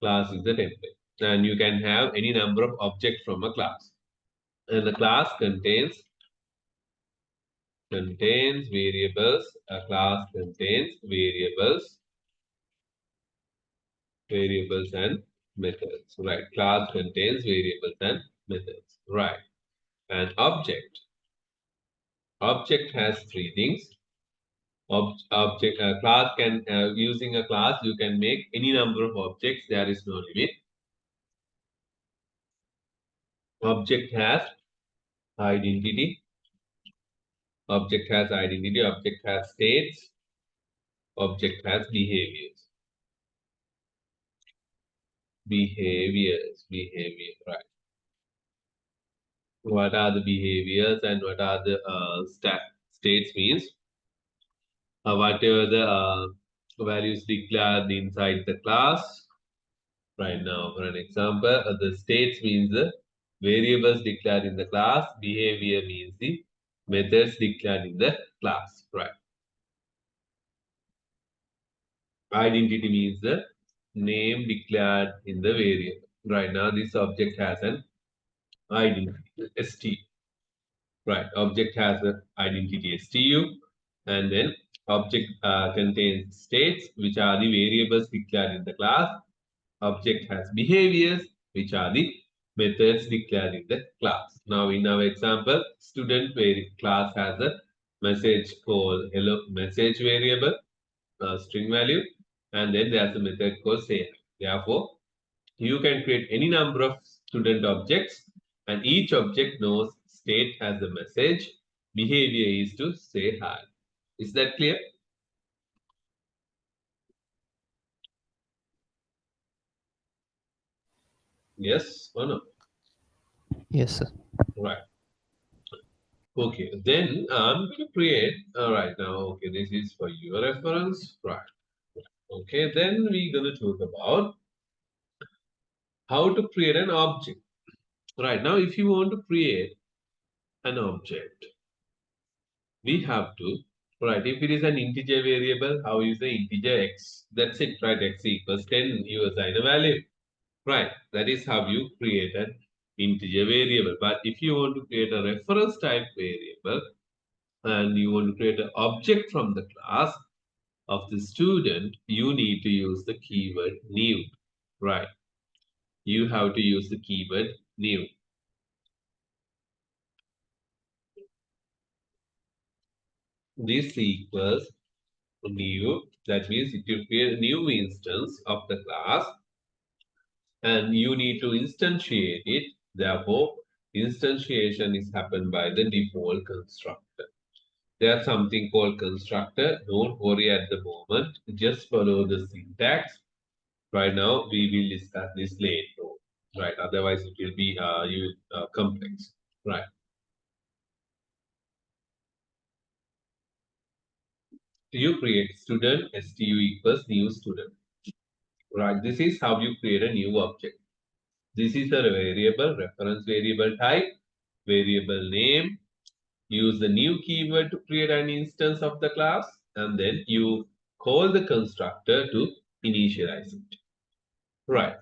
Class is the template. And you can have any number of objects from a class. And the class contains variables. A class contains variables and methods. Right. Class contains variables and methods. Right. And object has three things. Object class can using a class you can make any number of objects. There is no limit. Object has identity. Object has identity. Object has states. Object has behaviors. Behavior. Right. What are the behaviors and what are the states means? Whatever the values declared inside the class. Right now, for an example, the states means the variables declared in the class. Behavior means the methods declared in the class. Right. Identity means the name declared in the variable. Right now, this object has an identity, ST. Right. Object has an identity STU, and then object contains states, which are the variables declared in the class. Object has behaviors, which are the methods declared in the class. Now, in our example, student class has a message called hello message variable, string value, and then there's a method called say. Therefore, you can create any number of student objects, and each object knows state as a message. Behavior is to say hi. Is that clear? Yes or no? Yes, sir. Right. Okay, then I'm going to create, all right, now, okay, this is for your reference, right. Okay, then we're going to talk about how to create an object. Right, now if you want to create an object, we have to, right, if it is an integer variable, how you say integer x, that's it, right, x equals 10, you assign a value. Right, that is how you create an integer variable. But if you want to create a reference type variable, and you want to create an object from the class of the student, you need to use the keyword new, right? you have to use the keyword new. This equals new. That means it will create a new instance of the class and you need to instantiate it. Therefore, instantiation is happened by the default constructor. There's something called constructor. Don't worry at the moment. Just follow the syntax. Right now, we will discuss this later. Right. Otherwise, it will be complex. Right. You create student stu equals new student. Right. This is how you create a new object. This is a variable, reference variable type, variable name. Use the new keyword to create an instance of the class, and then you call the constructor to initialize it. Right.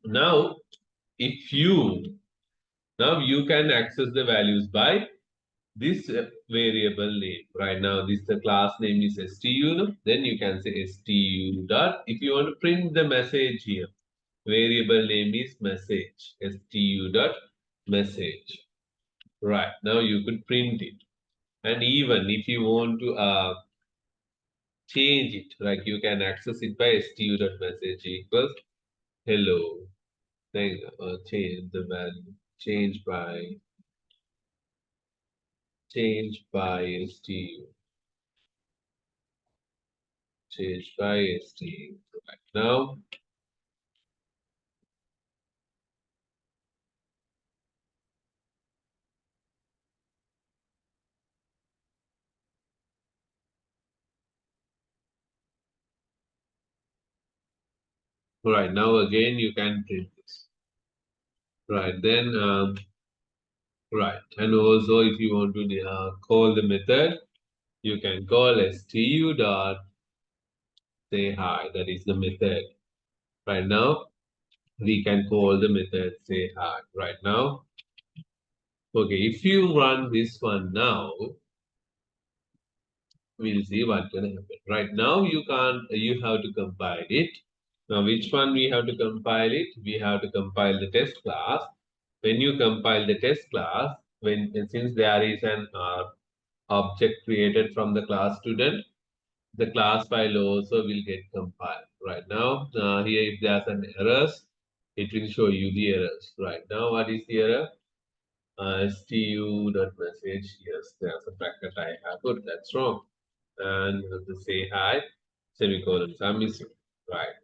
Now, if you now you can access the values by this variable name. Right now, this the class name is stu. Then you can say stu dot. If you want to print the message here, variable name is message stu dot message. Right now, you could print it, and even if you want to change it, like you can access it by stu dot message equals hello. Then change the value. Change by stu. Change by stu. Right now, right now again you can print this. Right then, right, and also if you want to call the method, you can call stu dot say hi. That is the method. Right now, we can call the method say hi. Right now, okay. If you run this one now, we'll see what gonna happen. Right now, you have to compile it. Now, which one we have to compile it? We have to compile the test class. When you compile the test class, since there is an object created from the class student, the class file also will get compiled. Right now, here if there's an errors, it will show you the errors. Right now, what is the error? stu.message. Yes, there's a bracket I have put. That's wrong. And you have to say hi, semicolons are missing. Right.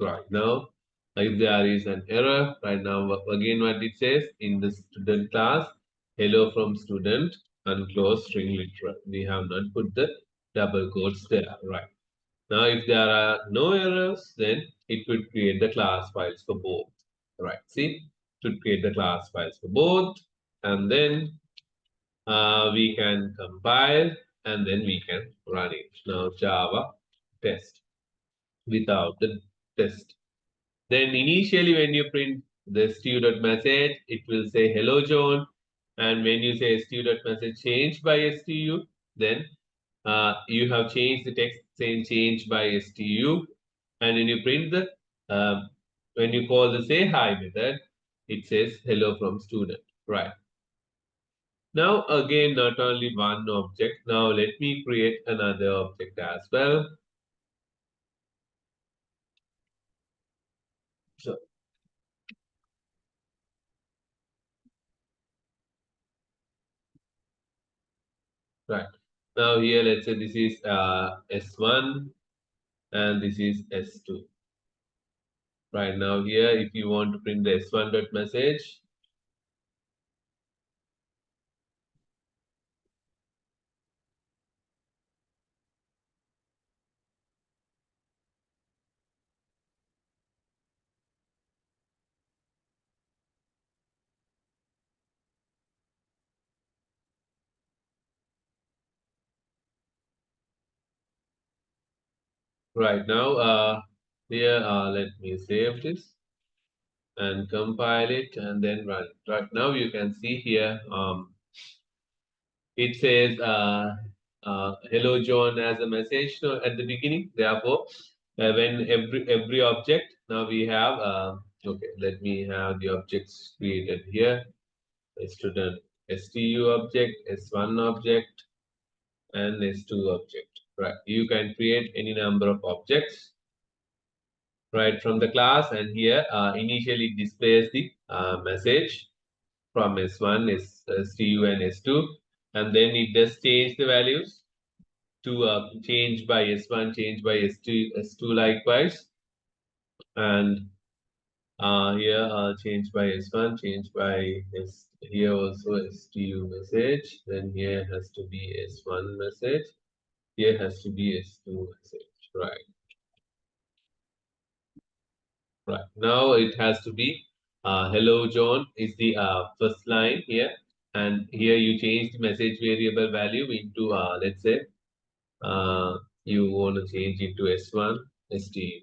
Right now, if there is an error, right now, again, what it says in the student class, hello from student, unclosed string literal. We have not put the double quotes there. Right. Now, if there are no errors, then it would create the class files for both. Right. See, it would create the class files for both. And then we can compile and then we can run it. Now, Java test without the test. Then initially when you print the stu.message, it will say hello John. And when you say stu.message changed by stu, then you have changed the text saying changed by stu. And when you print the when you call the say hi method, it says hello from student. Right. Now again, not only one object. Now let me create another object as well. So right. Now here, let's say this is S1 and this is S2. Right now here, if you want to print the S1 dot message, right now here, let me save this and compile it and then run it. Right now you can see here, it says hello John as a message at the beginning. Therefore, when every object now we have, okay, let me have the objects created here. A student STU object, S1 object, and S2 object, right? You can create any number of objects, right, from the class, and here initially it displays the message from S1, STU, and S2, and then it does change the values to change by S1, change by S2 likewise, and here change by S1, change by here also STU message, then here has to be S1 message, here has to be S2 message, right? Right. Now it has to be hello John is the first line here, and here you change the message variable value into let's say you want to change into S1 STU,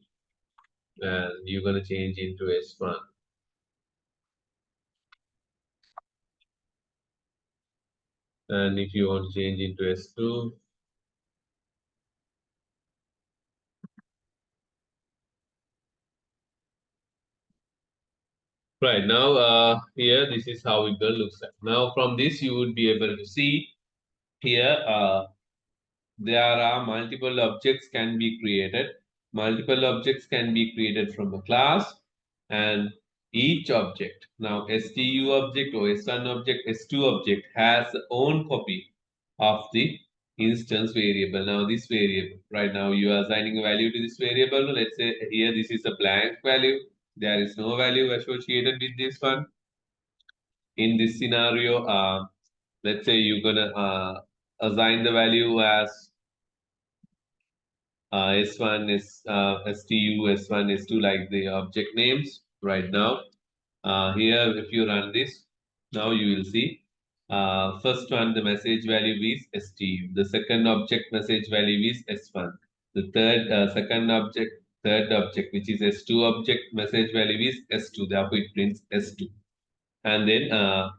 and you're going to change into S1. And if you want to change into S2, right, now here this is how it will look like. Now from this you would be able to see here there are multiple objects can be created. Multiple objects can be created from a class, and each object, now STU object or S1 object, S2 object has its own copy of the instance variable. Now this variable, right now you are assigning a value to this variable. Let's say here this is a blank value. There is no value associated with this one. In this scenario, let's say you're gonna assign the value as S1 is STU, S1, S2, like the object names right now. Here, if you run this, now you will see first one, the message value is STU. The second object message value is S1. The third object, which is S2 object, message value is S2. Therefore, it prints S2. And then,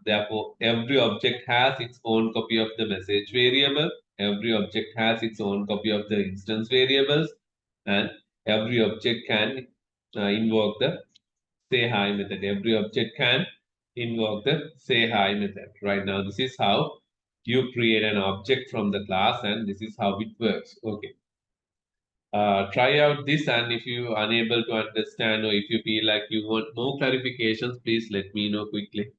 therefore, every object has its own copy of the message variable. Every object has its own copy of the instance variables, and every object can invoke the say hi method. Every object can invoke the say hi method. Right now, this is how you create an object from the class, and this is how it works. Okay. Try out this, and if you are unable to understand, or if you feel like you want more clarifications, please let me know quickly.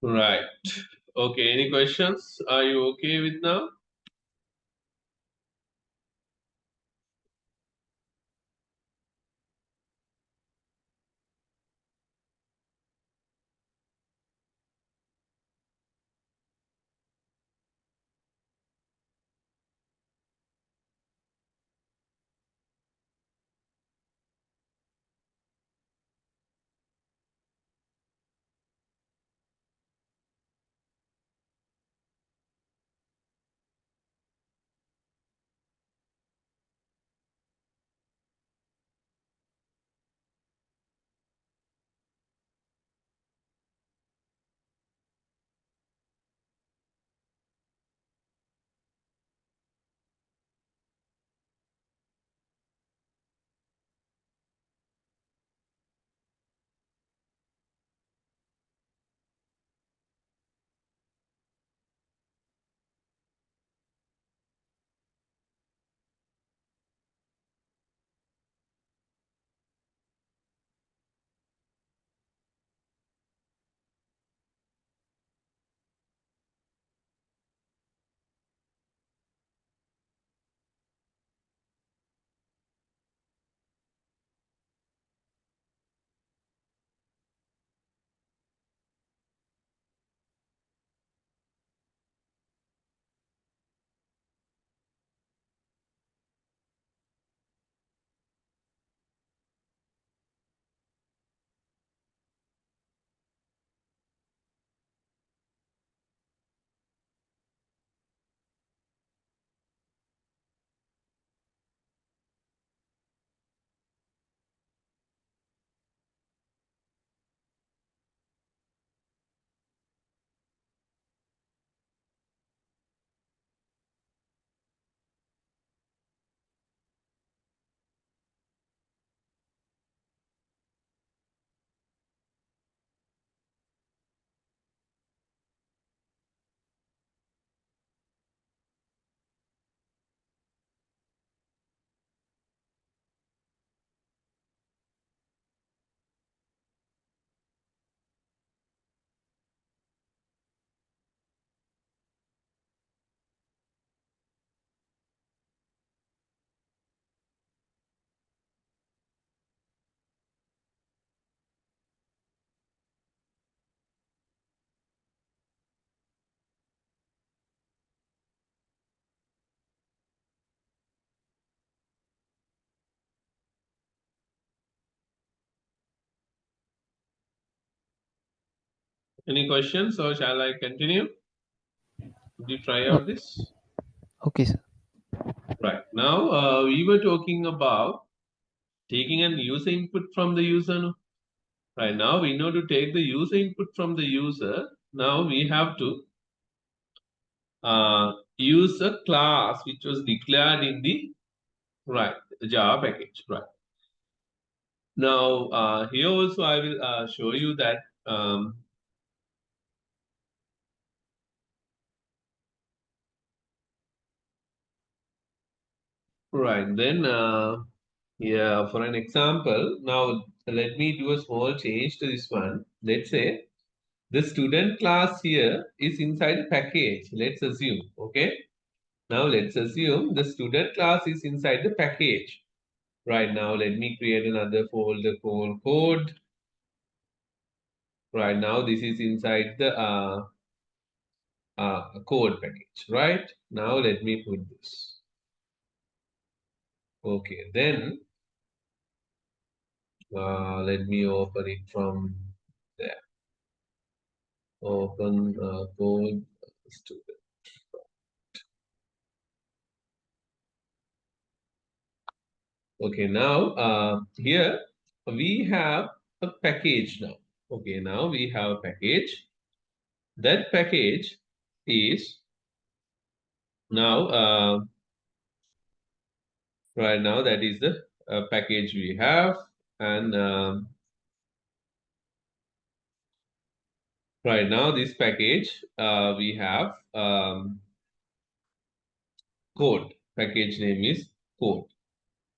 Right. Okay, any questions? Are you okay with now? Any questions or shall I continue? Did you try out this? Okay, sir. Right. Now, we were talking about taking an user input from the user. No? Right now, we know to take the user input from the user. Now we have to use a class which was declared in the Java package. Right. Now, here also I will show you that right. Then, yeah, for an example, now let me do a small change to this one. Let's say the student class here is inside a package. Let's assume, okay? Now let's assume the student class is inside the package. Right now, let me create another folder called code. Right now, this is inside the code package, right? Now let me put this. Okay, then let me open it from there. Open code student. Okay, now here we have a package now. Okay, now we have a package. That package is now right now that is the package we have, and right now this package we have code. Package name is code.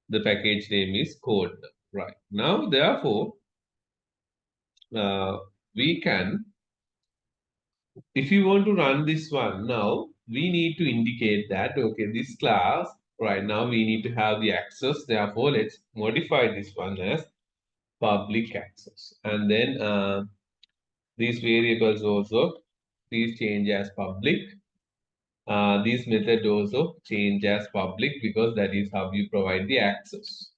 The package name is code. Right now, therefore, we can if you want to run this one now, we need to indicate that, okay, this class, right now we need to have the access. Therefore, let's modify this one as public access. And then these variables also, please change as public. This method also change as public because that is how you provide the access,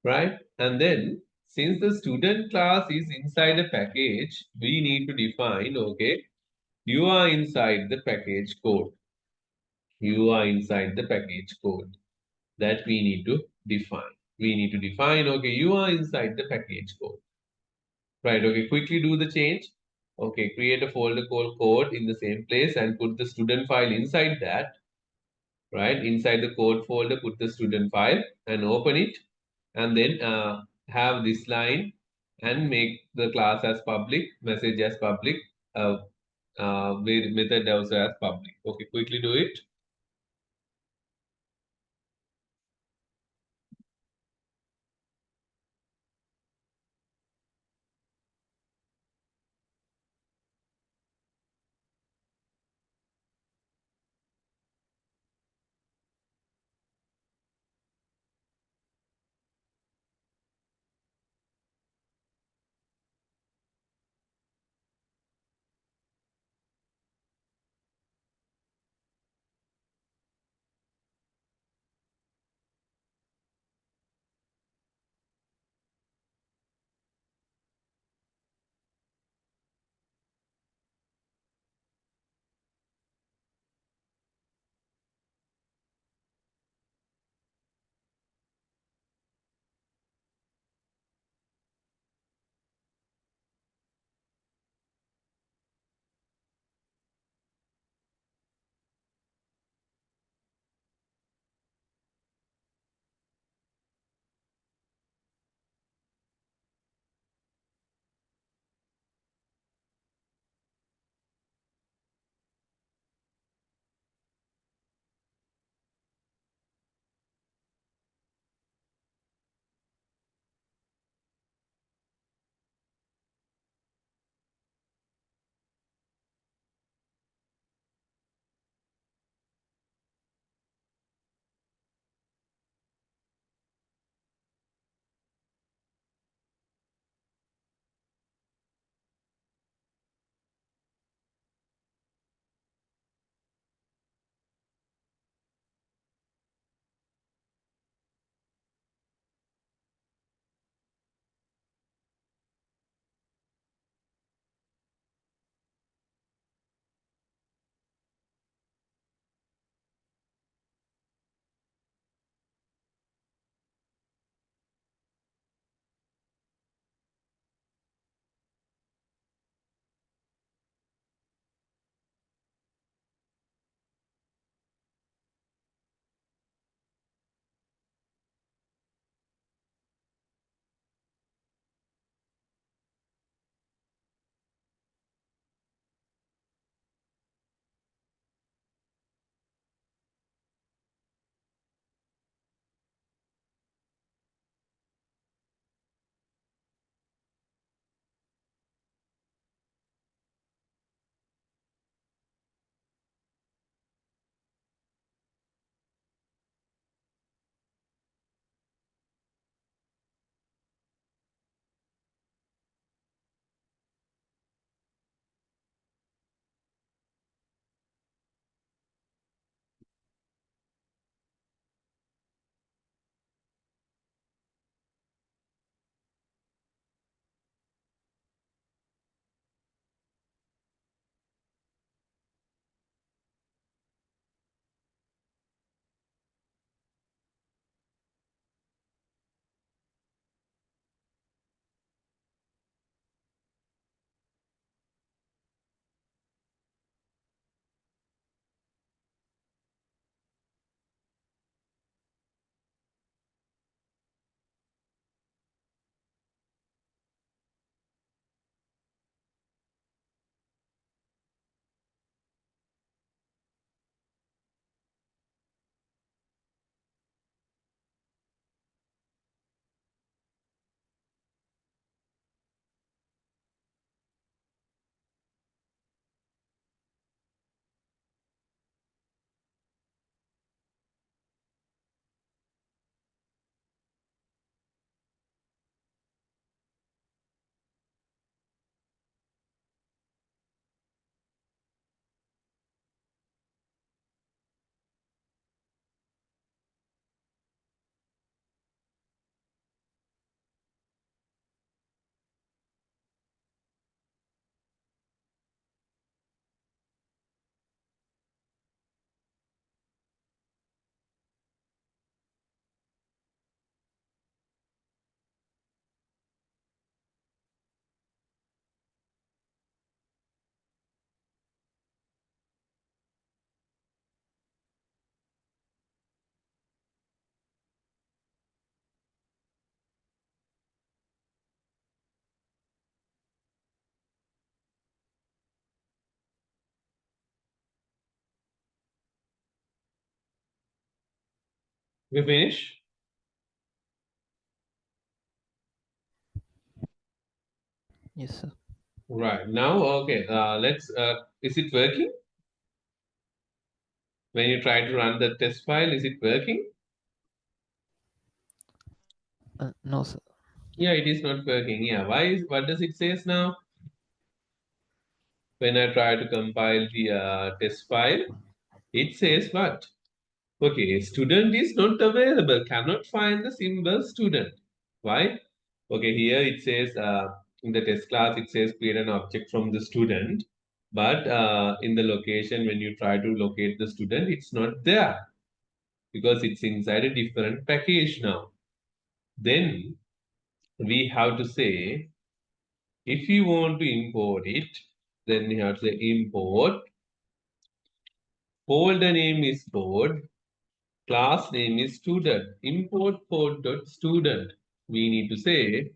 right? And then since the student class is inside a package, we need to define, okay, you are inside the package code. You are inside the package code that we need to define. We need to define, okay, you are inside the package code. Right, okay, quickly do the change. Okay, create a folder called code in the same place and put the student file inside that. Right, inside the code folder, put the student file and open it. And then have this line and make the class as public, message as public, with method also as public. Okay, quickly do it. We finish? Yes, sir. Right. Now, okay, let's, is it working? When you try to run the test file, is it working? No, sir. Yeah, it is not working. Yeah, what does it says now? When I try to compile the test file, it says what? Okay, student is not available, cannot find the symbol student. Why? Okay, here it says in the test class, it says create an object from the student. But in the location, when you try to locate the student, it's not there because it's inside a different package now. Then we have to say, if you want to import it, then we have to say import, folder name is code, class name is student, import code.student. We need to say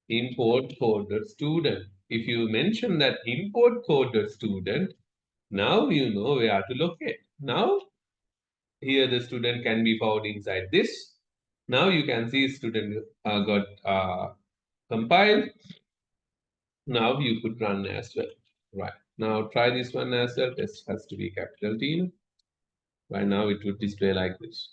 import code.student. If you mention that import code.student, now you know where to locate. Now, here the student can be found inside this. Now you can see student got compiled. Now you could run as well. Right. Now try this one as well. This has to be capital T. Right now it would display like this.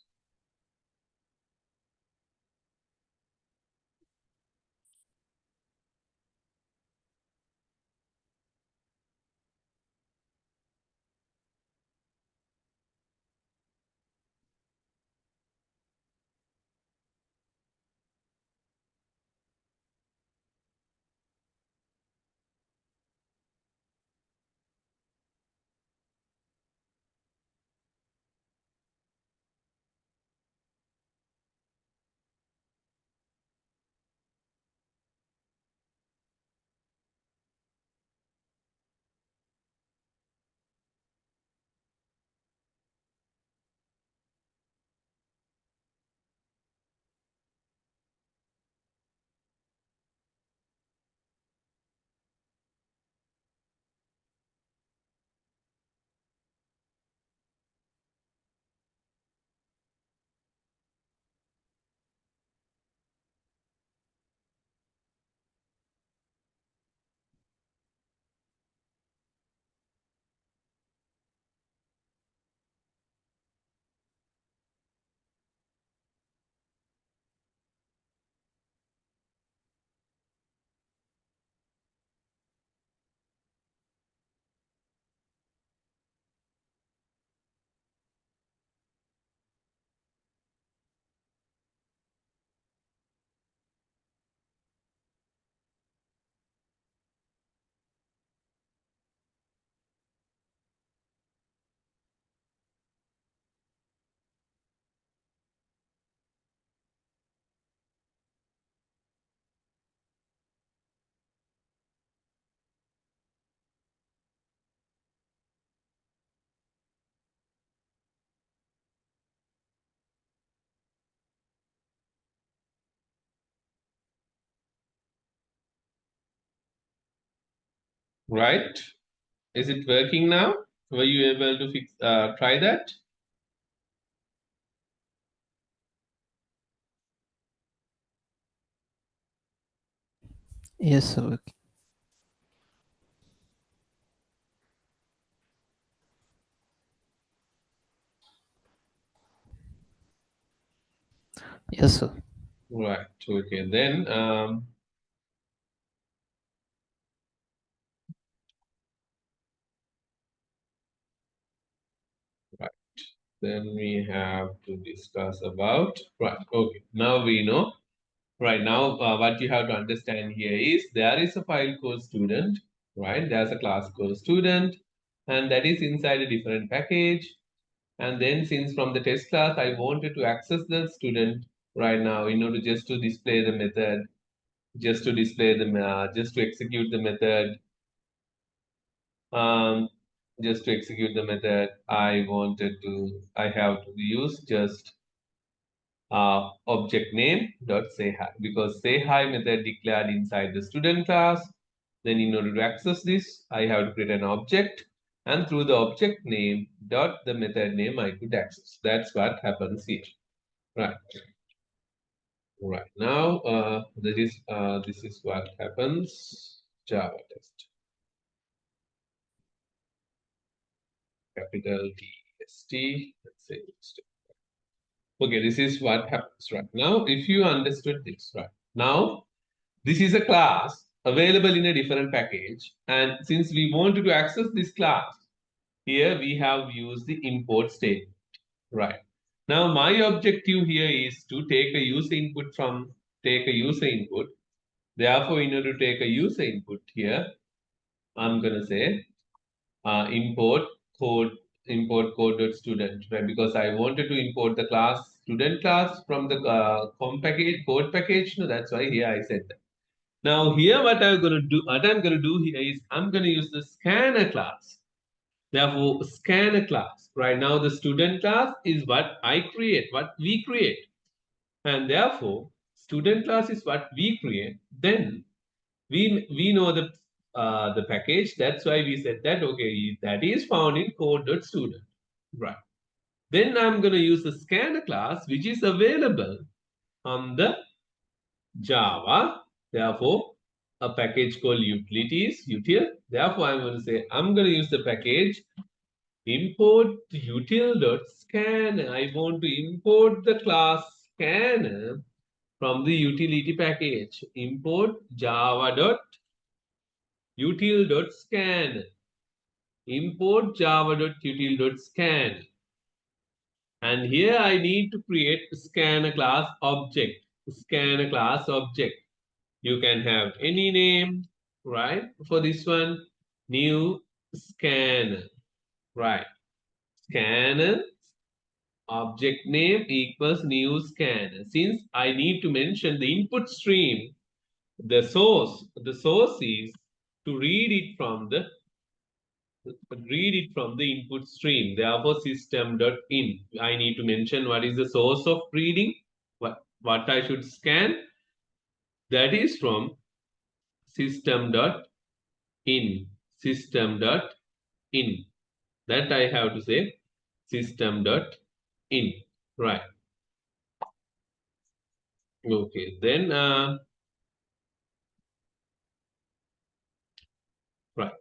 Right? Is it working now? Were you able to fix try that? Yes, sir. Okay. Yes, sir. Right. Okay. Then right. Then we have to discuss about right. Okay. Now we know. Right now, what you have to understand here is there is a file called student, right? There's a class called student, and that is inside a different package. And then since from the test class, I wanted to access the student right now in order just to display the method, just to display the, just to execute the method, um, just to execute the method, I have to use just object name dot say hi, because say hi method declared inside the student class. Then in order to access this, I have to create an object, and through the object name dot the method name I could access. That's what happens here. Right. Right now, this is what happens. Java test. Capital T S T. Let's say. Okay, this is what happens right now. If you understood this, right now, this is a class available in a different package, and since we wanted to access this class, here we have used the import statement. Right. Now, my objective here is to take a user input from take a user input. Therefore, in order to take a user input here, I'm gonna say import code.student, right? Because I wanted to import the class student class from the com package code package. No, that's why here I said that. Now here what I'm gonna do here is I'm gonna use the scanner class. Therefore, scanner class. Right now, the student class is what I create, what we create. And therefore, student class is what we create. Then we know the package. That's why we said that okay, that is found in code.student. Right. Then I'm gonna use the scanner class, which is available on the Java. Therefore, a package called utilities, util. Therefore, I'm going to say I'm going to use the package import util.scan. I want to import the class scanner from the utility package. Import java.util.scan. Import java.util.scan. And here I need to create a scanner class object. Scanner class object. You can have any name, right? For this one, new scanner, right? Scanner object name equals new scanner. Since I need to mention the input stream, the source is to read it from the input stream. Therefore, system.in. I need to mention what is the source of reading, what I should scan. That is from system.in. System.in. That I have to say system.in. Right. Okay. Then right.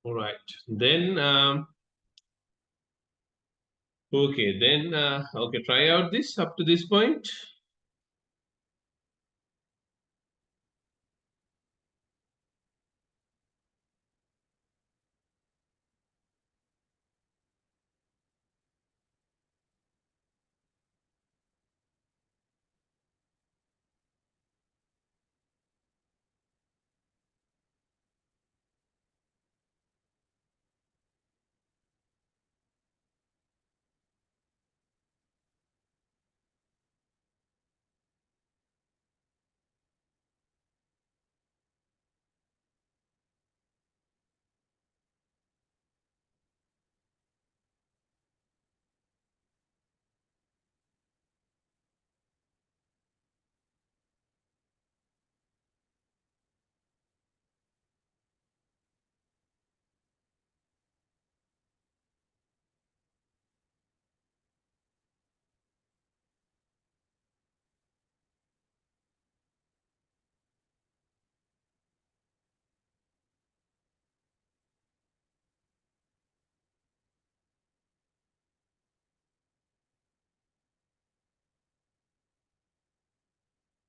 All right. Then okay. Then okay. Try out this up to this point.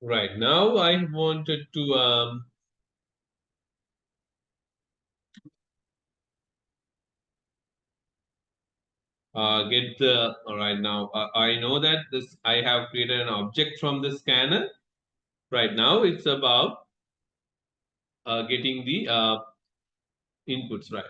Right now, I wanted to get the all right now. I know that this I have created an object from the scanner. Right now, it's about getting the inputs right.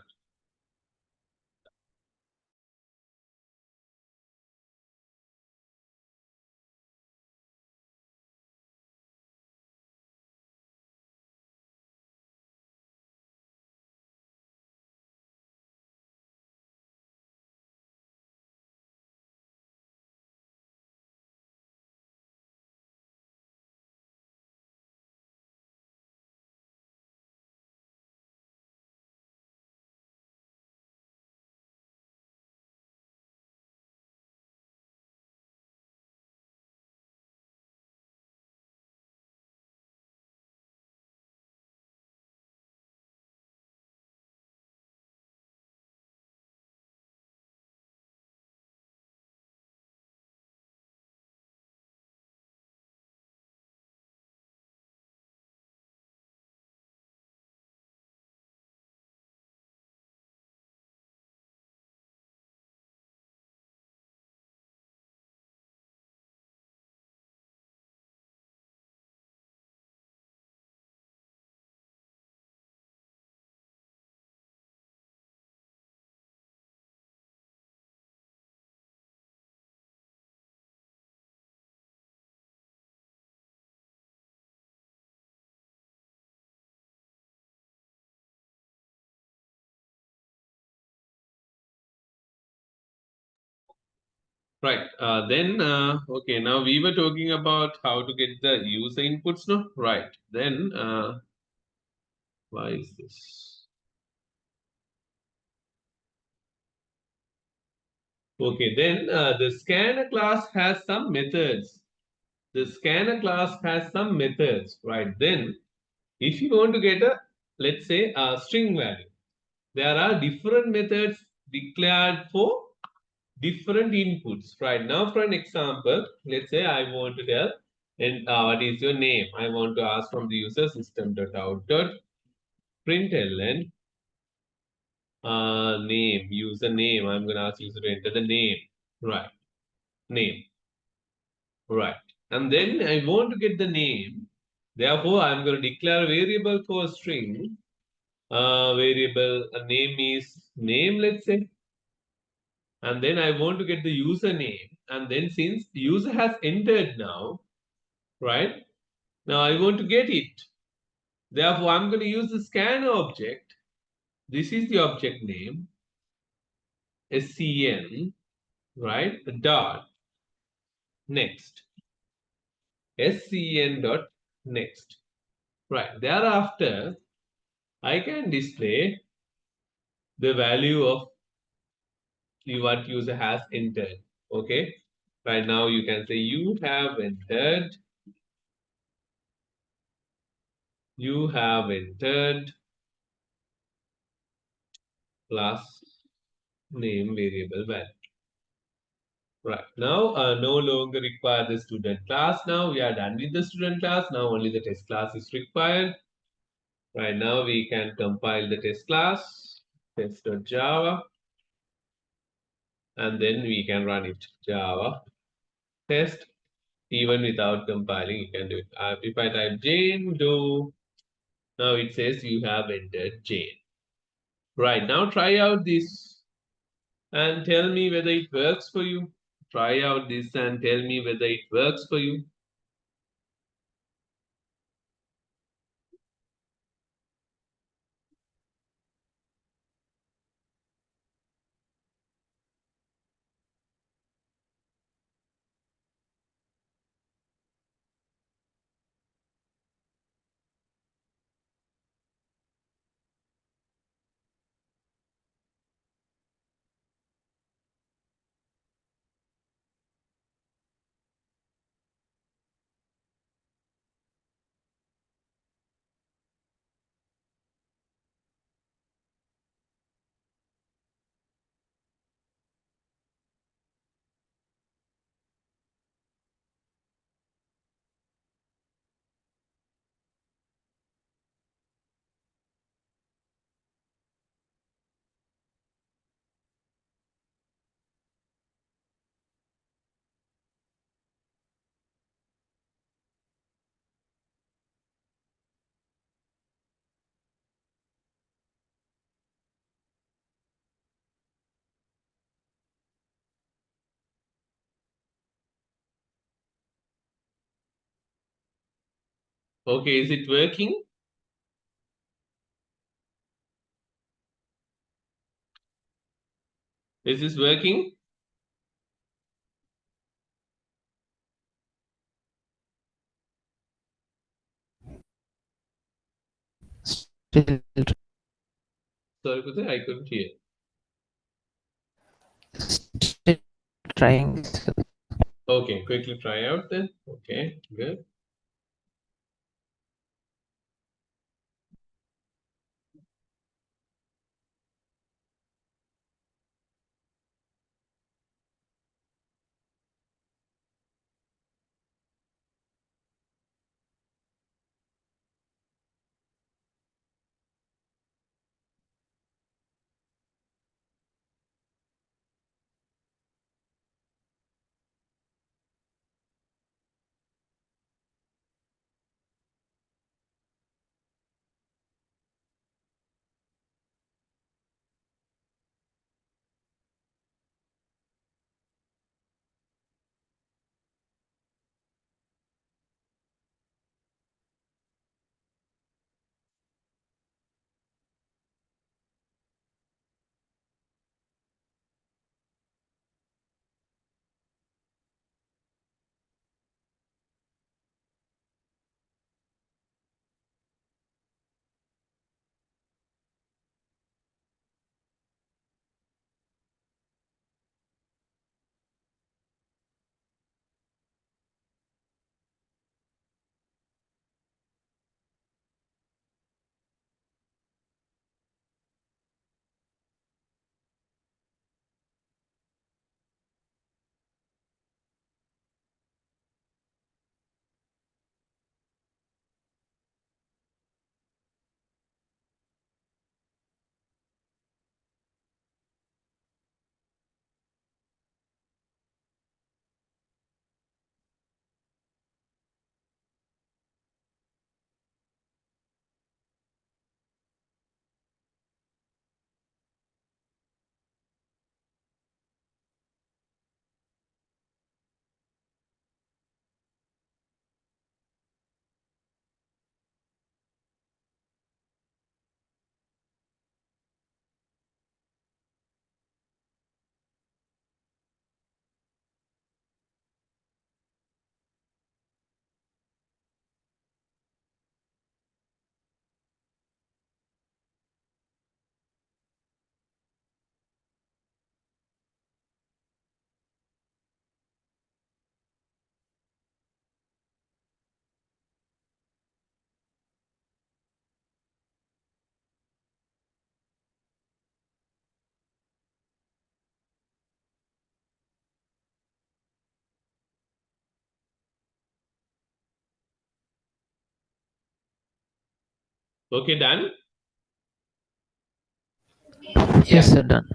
Right. Okay. Now we were talking about how to get the user inputs. No. Right. Then why is this? Okay. Then the scanner class has some methods. The scanner class has some methods. Right. Then if you want to get a, let's say, a string value, there are different methods declared for different inputs. Right now, for an example, let's say I want to tell, and what is your name? I want to ask from the user system.out.println name, user name. I'm going to ask user to enter the name. Right. Name. Right. And then I want to get the name. Therefore, I'm going to declare a variable for a string. Variable name is name, let's say. And then I want to get the username. And then since the user has entered now, right? Now I want to get it. Therefore, I'm going to use the scan object. This is the object name, scn, right? Dot next, scn dot next. Right. Thereafter, I can display the value of what user has entered. Okay. Right now, you can say you have entered. You have entered class name variable value. Right now, no longer require the student class. Now we are done with the student class. Now only the test class is required. Right now we can compile the test class, test.java, and then we can run it. Java test, even without compiling, you can do it. If I type Jane do, now it says you have entered Jane. Right now, try out this and tell me whether it works for you. Try out this and tell me whether it works for you. Okay, is it working? Is this working? Still Sorry, Putri, I couldn't hear. still trying, sir. Okay, quickly try out then. Okay, good. Okay, done. Yes, sir, done.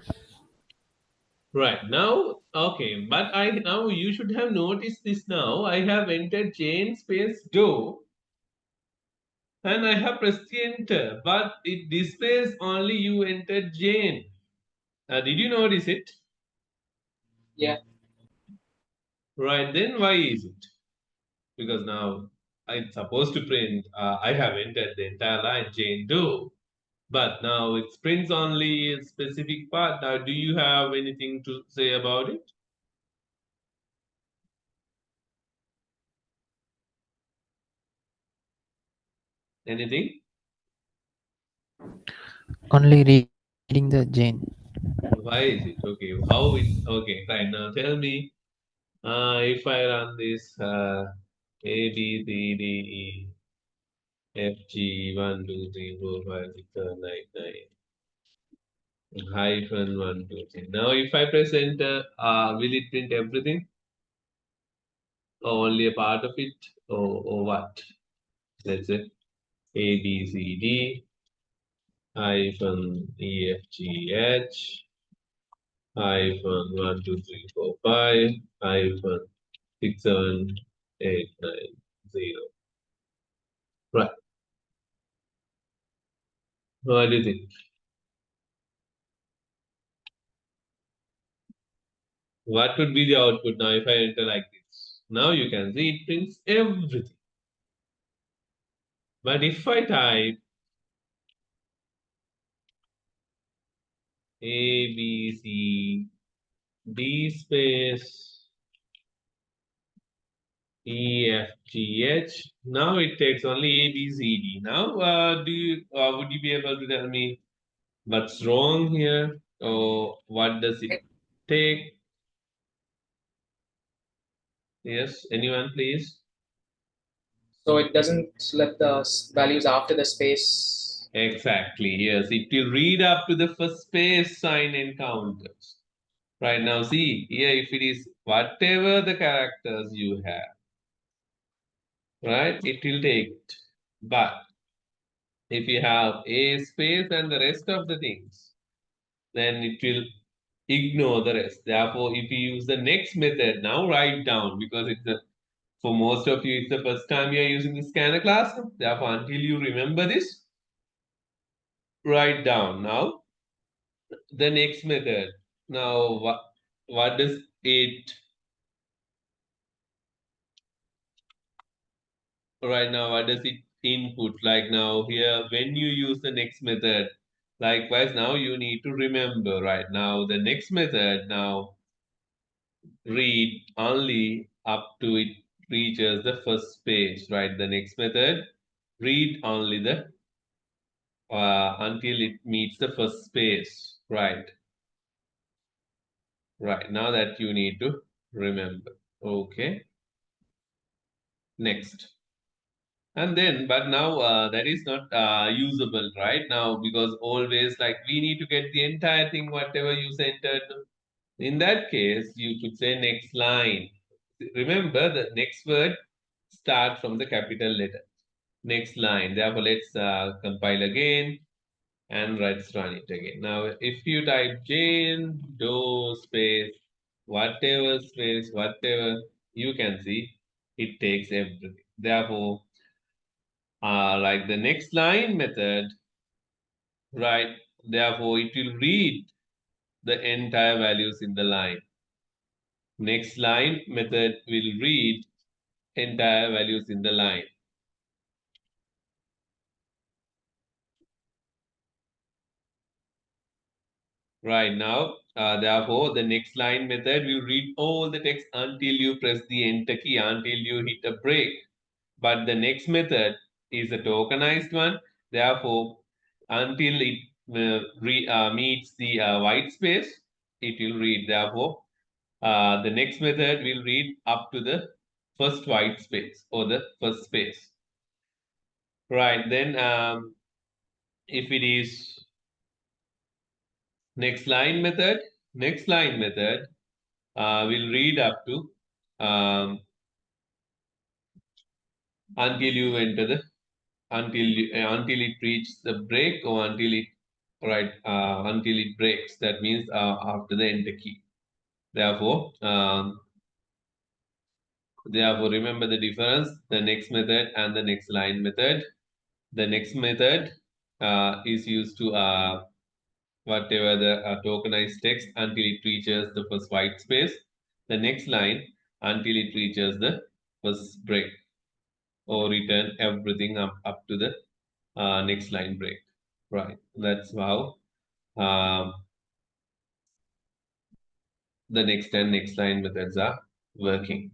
Right now, okay, but I now you should have noticed this now. I have entered Jane space do and I have pressed enter, but it displays only you entered Jane. Did you notice it? Yeah. Right, then why is it? Because now it's supposed to print I have entered the entire line Jane do, but now it prints only a specific part. Now, do you have anything to say about it? Anything? Only reading the Jane. Why is it? Okay, how it? Okay, right now tell me. If I run this A B C D E F G 1 2 3 4 5 6 7 8 9 hyphen 1 2 3. Now, if I press enter, will it print everything or only a part of it or what? Let's say A B C D hyphen E F G H hyphen 1 2 3 4 5 hyphen 6 7 8 9 0. Right. What do you think? What would be the output now if I enter like this? Now you can see it prints everything. But if I type A, B, C, D space, E, F, G, H, now it takes only A, B, C, D. Now, would you be able to tell me what's wrong here? Or what does it take? Yes, anyone please? So it doesn't select the values after the space. Exactly, yes. It will read up to the first space sign encounters. Right now, see here if it is whatever the characters you have, right, it will take it. But if you have a space and the rest of the things, then it will ignore the rest. Therefore, if you use the next method, now write down because it's a for most of you, it's the first time you're using the scanner classroom. Therefore, until you remember this, write down now the next method. Now, what does it right now? What does it input? Like now here, when you use the next method, likewise now you need to remember right now the next method now read only up to it reaches the first page, right? The next method read only the until it meets the first space, right? Right, now that you need to remember. Okay, next. And then, but now that is not usable right now because always like we need to get the entire thing, whatever you entered. In that case, you could say next line. Remember the next word start from the capital letter. Next line. Therefore, let's compile again. And let's run it again. Now, if you type Jane Doe space, whatever space, whatever, you can see it takes everything. Therefore, like the next line method, right? Therefore, it will read the entire values in the line. Next line method will read entire values in the line. Right now, therefore, the next line method will read all the text until you press the enter key, until you hit a break. But the next method is a tokenized one. Therefore, until it meets the white space, it will read. Therefore, the next method will read up to the first white space or the first space. Right, then if it is next line method will read up to until you enter the until it reaches the break or until it until it breaks. That means after the enter key. Therefore, remember the difference: the next method and the next line method. The next method is used to whatever the tokenized text until it reaches the first white space. The next line until it reaches the first break or return everything up to the next line break. Right, that's how the next and next line methods are working.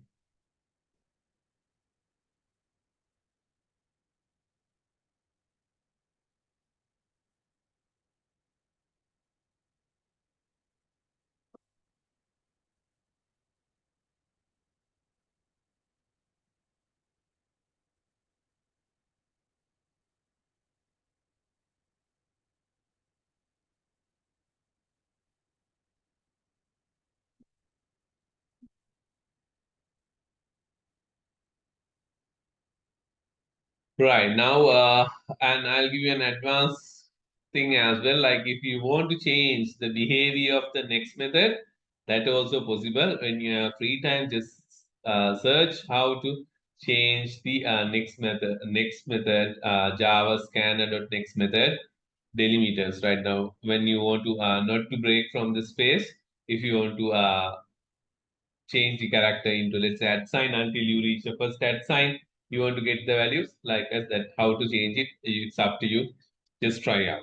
Right now, and I'll give you an advanced thing as well. Like if you want to change the behavior of the next method, that also possible. When you have free time, just search how to change the next method, Java scanner.next method delimiters. Right now, when you want to not to break from the space, if you want to change the character into let's say at sign until you reach the first at sign, You want to get the values like us, that how to change it, it's up to you. Just try out.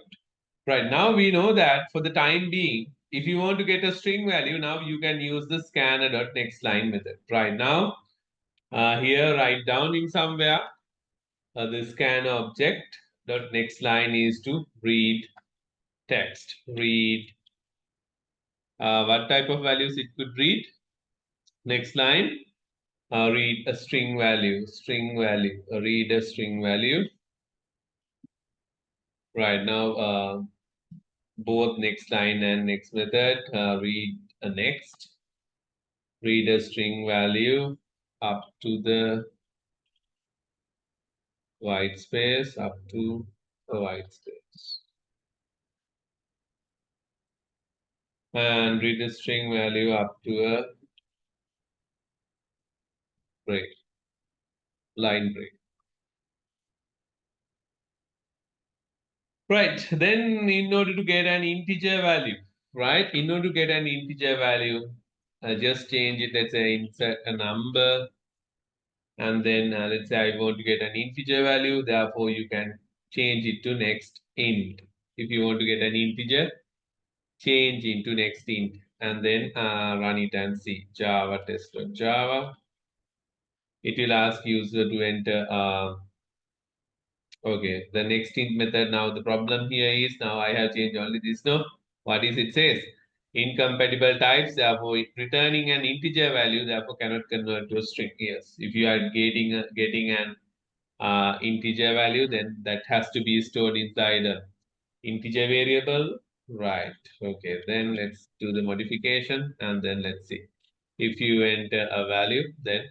Right, now we know that for the time being, if you want to get a string value, now you can use the scanner.nextLine method. Right now, here write down in somewhere, the scan object dot next line is to read text. Read what type of values it could read? Next line, read a string value. String value. Read a string value. Right now, both next line and next method read a next. Read a string value up to the white space, up to a white space. And read a string value up to a break, line break. Right, then in order to get an integer value, right? In order to get an integer value, just change it, let's say insert a number, and then let's say I want to get an integer value, therefore you can change it to next int. If you want to get an integer, change into next int, and then run it and see java test.java. It will ask user to enter okay, the next int method. Now the problem here is, now I have changed only this. No, what is it says? Incompatible types, therefore returning an integer value, therefore cannot convert to a string. Yes, if you are getting an integer value, then that has to be stored inside a integer variable. Right. Okay, then let's do the modification, and then let's see. If you enter a value, then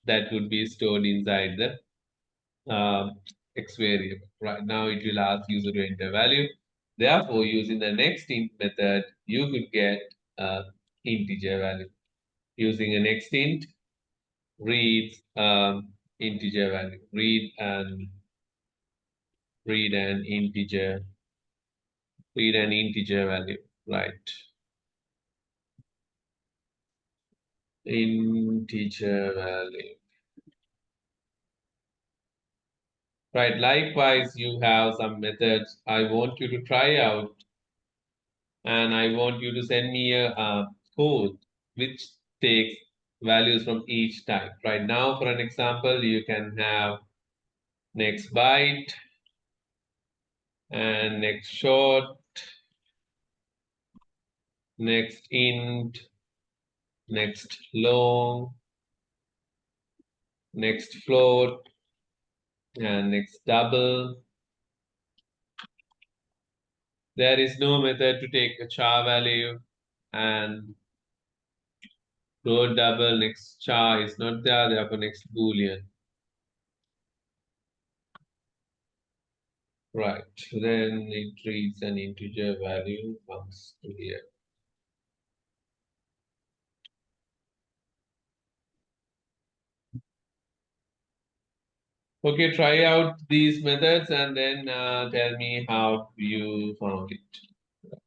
that would be stored inside the x variable. Right now it will ask user to enter value. Therefore, using the next int method, you could get integer value. Using a next int, reads integer value. Read an integer value. Right. Integer value. Right, likewise, you have some methods I want you to try out, and I want you to send me a code which takes values from each type. Right now, for an example, you can have next byte and next short, next int, next long, next float, and next double. There is no method to take a char value, and float double, next char is not there, therefore next boolean. Right, then it reads an integer value, comes to here. Okay, try out these methods and then tell me how you found it,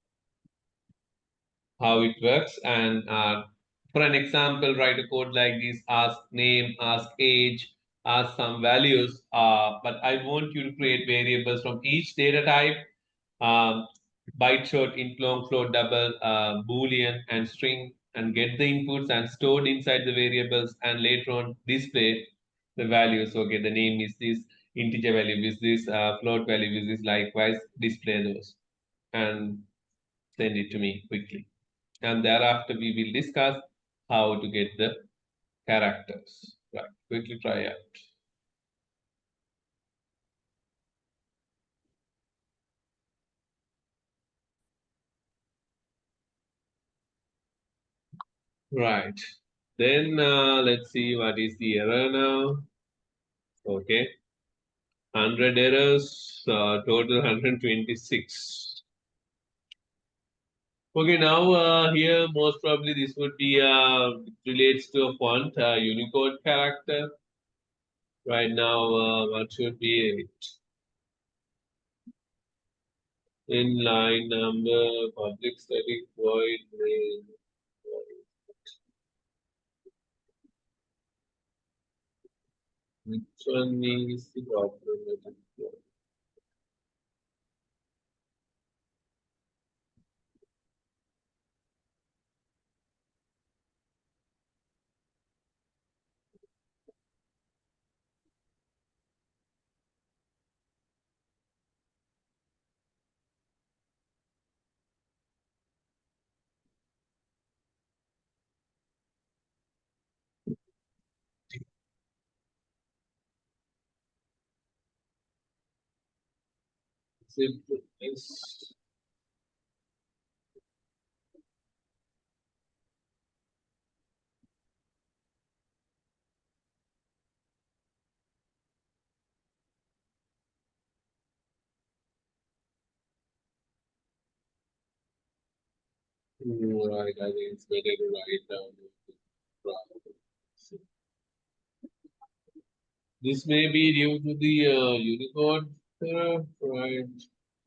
how it works. And for an example, write a code like this: ask name, ask age, ask some values. But I want you to create variables from each data type: byte, short, int, long, float, double, boolean, and string, and get the inputs and stored inside the variables, and later on display the values. Okay, the name is this, integer value is this, float value is this. Likewise, display those and send it to me quickly. And thereafter, we will discuss how to get the characters. Right, quickly try out. Right, then let's see what is the error now. Okay, 100 errors, total 126. Okay, now here most probably this would be relates to a font, Unicode character. Right now, what should be it? Inline number, public static void main. Which one is the problematic one? Is right, I think it's better to write down the problem. This may be due to the Unicode right?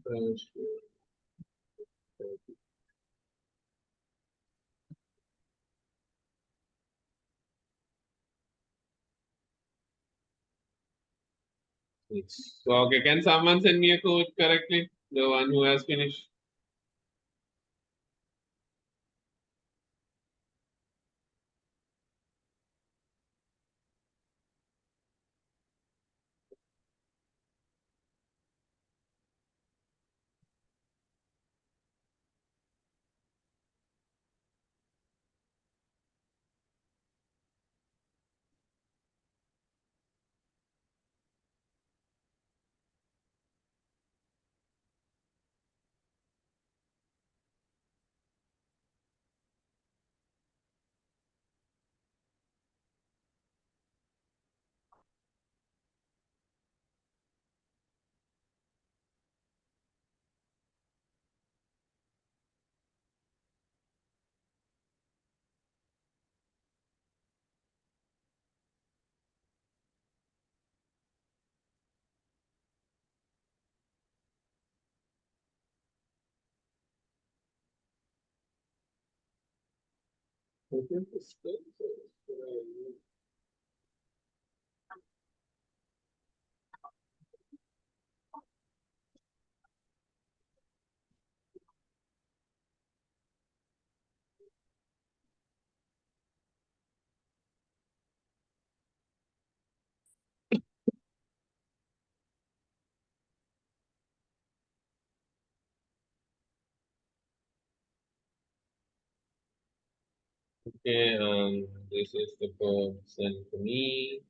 Sure. So, okay, can someone send me a code correctly? The one who has finished. Okay, this is the code sent to me.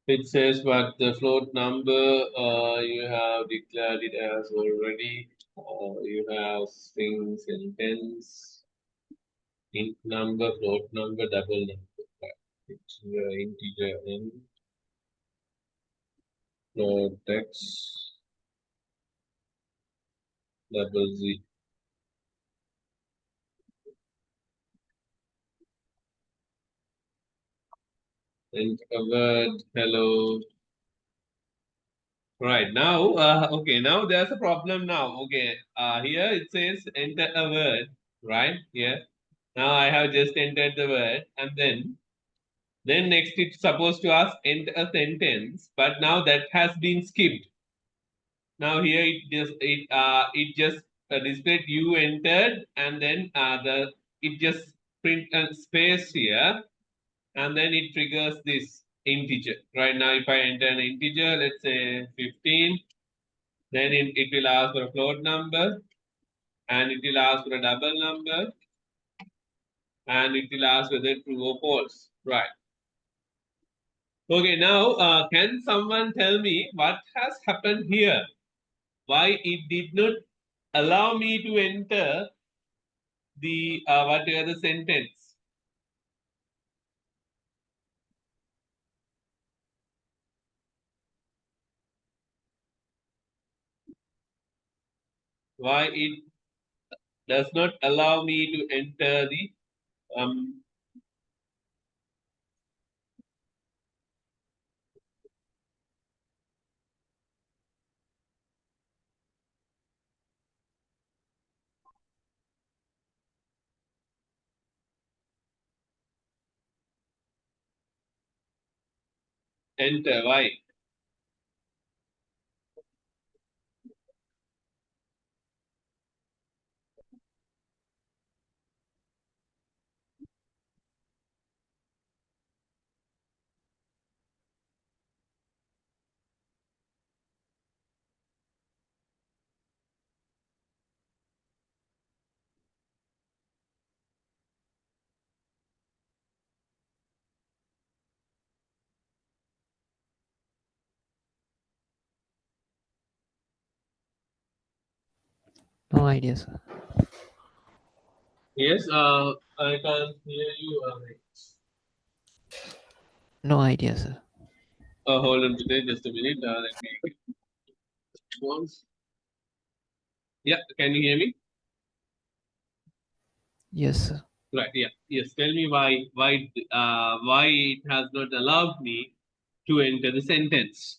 It says what the float number you have declared it as already. You have strings and tens, int number, float number, double number. It's integer n, float x, double z. And a word hello. Right now, okay, now there's a problem now. Okay, here it says enter a word, right? Here. Now I have just entered the word, and then next it's supposed to ask enter a sentence, but now that has been skipped. Now here it just displayed you entered, and then it just print a space here, and then it triggers this. integer. Right now, if I enter an integer, let's say 15, then it will ask for a float number, and it will ask for a double number, and it will ask whether true or false. Right. Okay, now can someone tell me what has happened here? Why it did not allow me to enter the whatever the sentence? Why it does not allow me to enter the enter? Why? No idea, sir. Yes, I can't hear you. No idea, sir. Hold on today, just a minute. Let me once. Yeah, can you hear me? Yes, sir. Right. Yeah. Yes. Tell me why it has not allowed me to enter the sentence.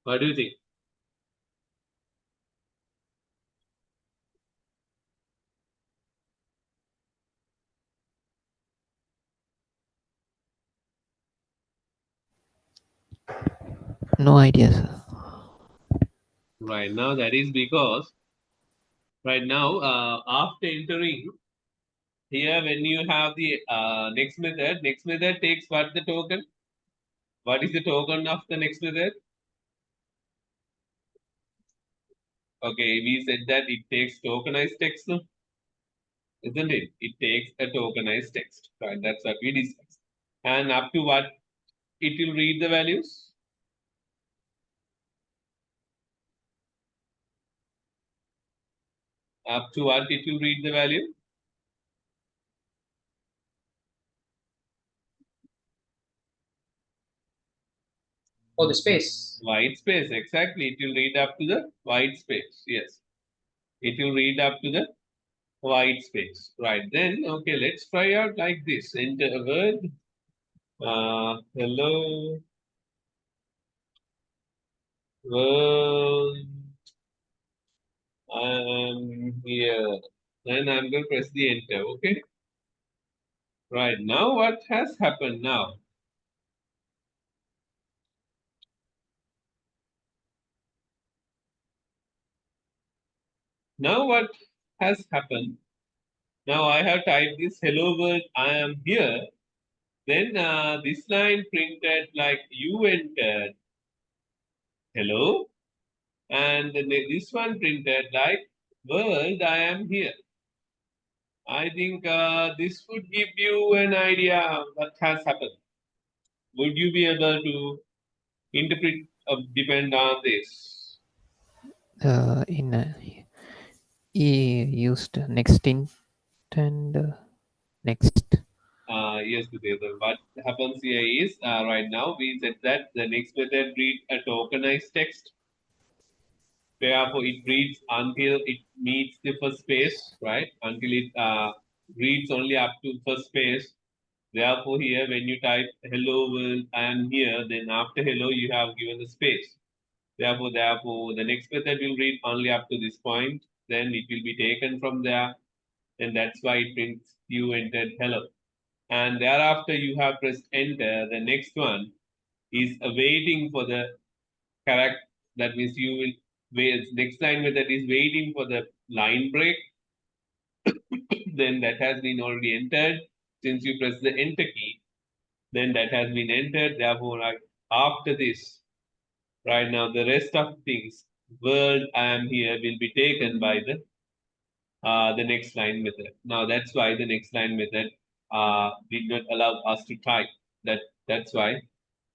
What do you think? No idea, sir. Right now, that is because right now, after entering here, when you have the next method takes what the token? What is the token of the next method? Okay, we said that it takes tokenized text, no? Isn't it? It takes a tokenized text, right? That's what we discussed. And up to what it will read the values? Up to what it will read the value? Oh, the space. White space, exactly. It will read up to the white space. Yes. It will read up to the white space. Right. Then, okay, let's try out like this. Enter a word. Hello. World. I am here. Then I'm going to press the enter. Okay. Right. Now, what has happened now? Now, what has happened? Now, I have typed this hello world. I am here. Then this line printed like you entered hello, and this one printed like world I am here. I think this would give you an idea what has happened. Would you be able to interpret depend on this? He used next int and next. Yes, Gudeva. What happens here is right now we said that the next method reads a tokenized text. Therefore, it reads until it meets the first space, right? Until it reads only up to first space. Therefore, here when you type hello world, I am here, then after hello you have given the space. Therefore, the next method will read only up to this point. then it will be taken from there. And that's why it prints you entered hello. And thereafter you have pressed enter. The next one is waiting for the correct. That means you will wait. Next line method is waiting for the line break. Then that has been already entered. Since you press the enter key, then that has been entered. Therefore, after this, right now, the rest of things, world I am here, will be taken by the next line method. Now that's why the next line method did not allow us to type. That's why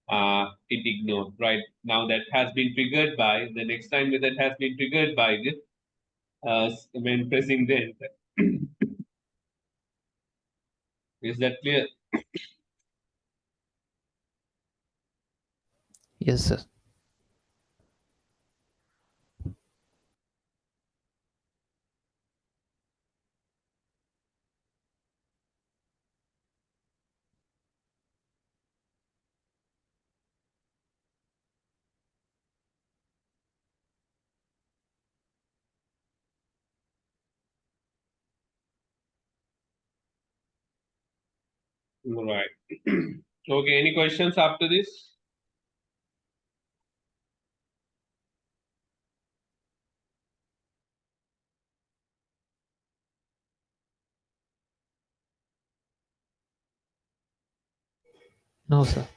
it ignored. Right now that has been triggered by the next line method has been triggered by the when pressing the enter. Is that clear? Yes, sir. Right. Okay. Any questions after this? No, sir.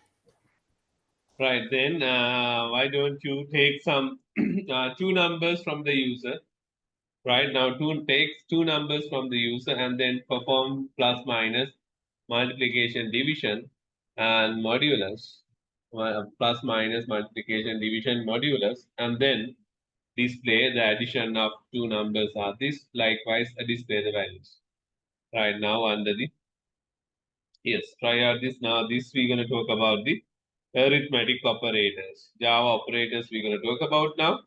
Right, then why don't you take some two numbers from the user? Right now, takes two numbers from the user and then perform plus minus multiplication division and modulus, plus minus multiplication division modulus, and then display the addition of two numbers are this. Likewise, display the values. Right now under the yes, try out this. Now this we're going to talk about the arithmetic operators. Java operators we're going to talk about now.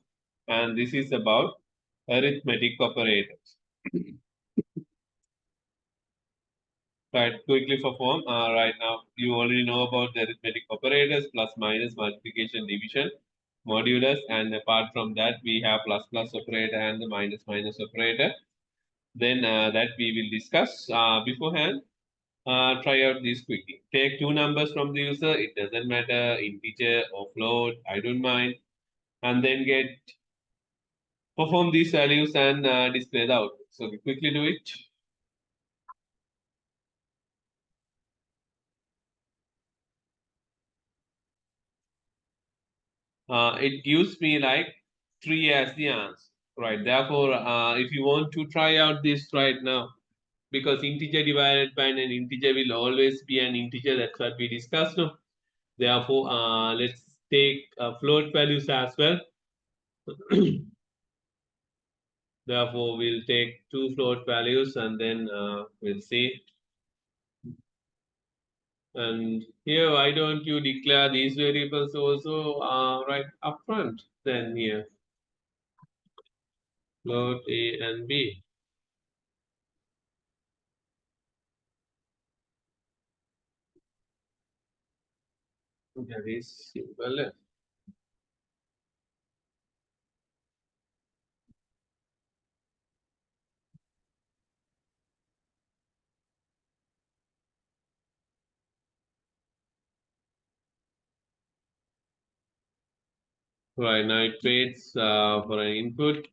And this is about arithmetic operators. Right, quickly perform. Right now, you already know about the arithmetic operators, plus minus, multiplication, division, modulus, and apart from that, we have plus plus operator and the minus minus operator. Then that we will discuss beforehand. Try out this quickly. Take two numbers from the user. It doesn't matter, integer or float. I don't mind. And then perform these values and display the output. So we quickly do it. It gives me like 3 as the answer, right? Therefore, if you want to try out this right now, because integer divided by an integer will always be an integer, that's what we discussed now. Therefore, let's take float values as well. Therefore, we'll take two float values and then we'll see. And here, why don't you declare these variables also right up front? Then here, float A and B. That is simple. Right, now it waits for an input.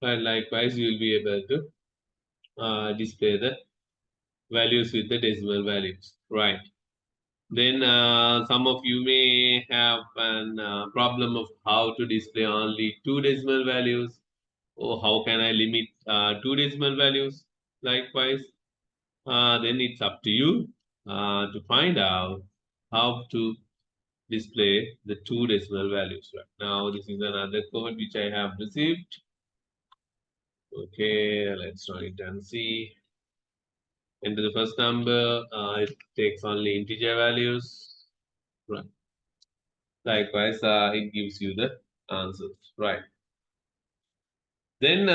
Right, likewise, you will be able to display the values with the decimal values. Right. Then some of you may have a problem of how to display only two decimal values, or how can I limit two decimal values. Likewise, then it's up to you to find out how to display the two decimal values. Right now, this is another code which I have received. Okay, let's run it and see. Enter the first number. It takes only integer values. Right. Likewise, it gives you the answers. Right. Then,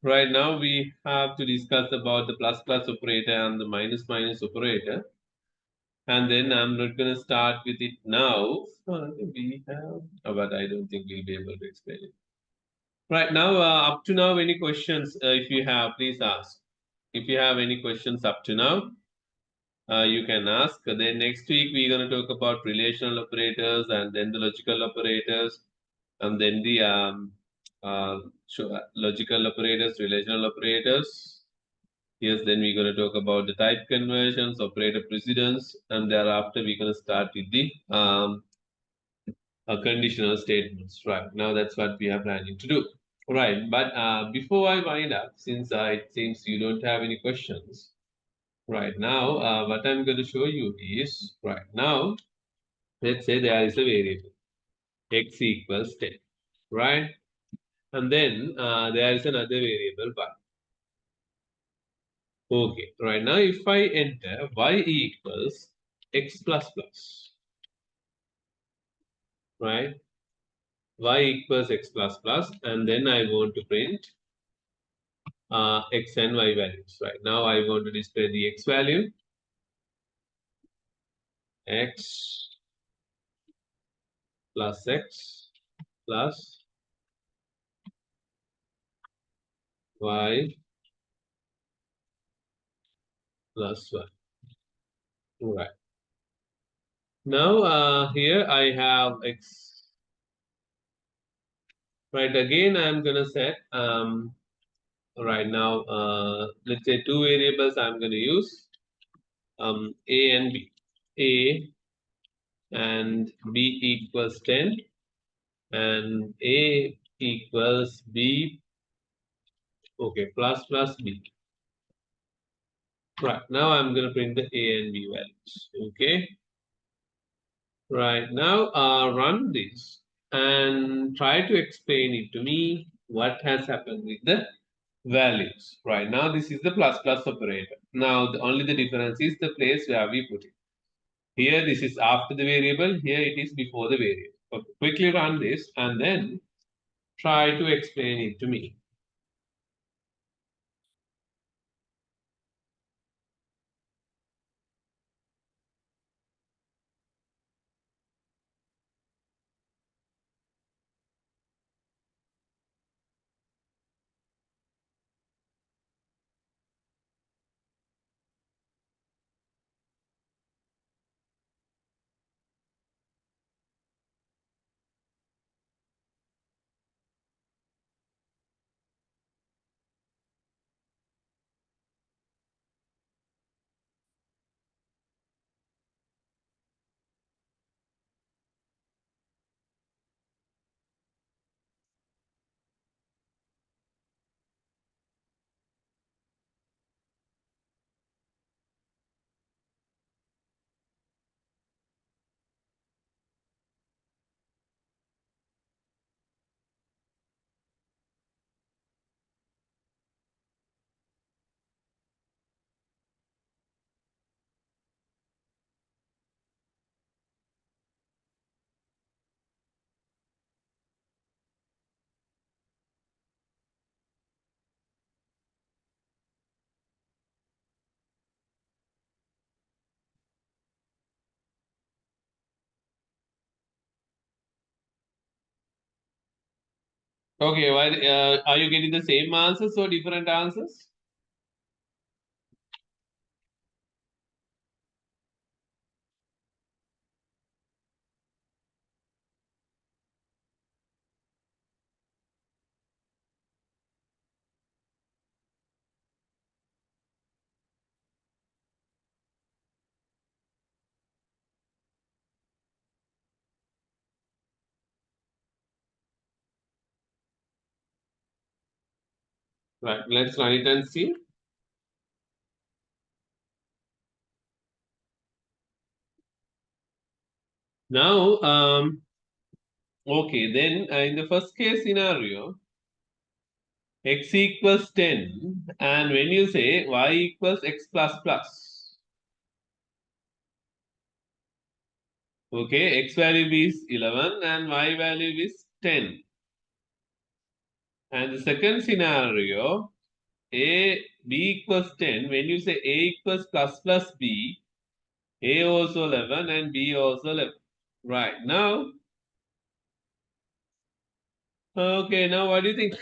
right now we have to discuss about the plus plus operator and the minus minus operator. And then I'm not going to start with it now. We have, but I don't think we'll be able to explain it. Right now, up to now, any questions? If you have, please ask. If you have any questions up to now, you can ask. Then next week, we're going to talk about relational operators and then the logical operators and then the logical operators, relational operators. Yes, then we're going to talk about the type conversions, operator precedence, and thereafter we're going to start with the conditional statements. Right now, that's what we are planning to do. Right, but before I wind up, since it seems you don't have any questions, right now, what I'm going to show you is right now. Let's say there is a variable x equals 10, right? And then there is another variable y. Okay, right now if I enter y equals x plus plus, right? Y equals x plus plus, and then I want to print x and y values. Right now I want to display the x value, x plus x plus y plus y. Right. Now here I have x. Right, again I'm gonna set right now let's say two variables I'm gonna use a and b. A and b equals 10 and a equals b, okay, plus b. Right, now I'm gonna print the a and b values. Okay, right now run this and try to explain it to me what has happened with the values. Right now this is the plus operator. Now only the difference is the place where we put it. Here this is after the variable, here it is before the variable. Okay, quickly run this and then try to explain it to me. Okay, are you getting the same answers or different answers? Right, let's run it and see. Now, okay, then in the first case scenario, x equals 10, and when you say y equals x plus plus, okay, x value is 11 and y value is 10. And the second scenario, b equals 10, when you say a equals plus b, A also 11 and B also 11. Right, now. Okay, now what do you think?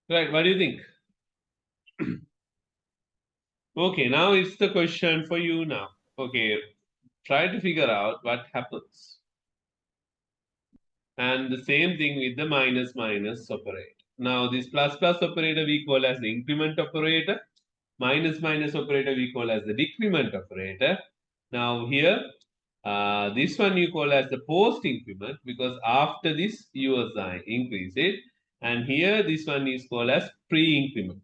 Right, what do you think? Okay, now it's the question for you now. Okay, try to figure out what happens. And the same thing with the minus minus operator. Now this plus plus operator we call as the increment operator. Minus minus operator we call as the decrement operator. Now here, this one you call as the post increment because after this you assign increase it. And here this one is called as pre-increment.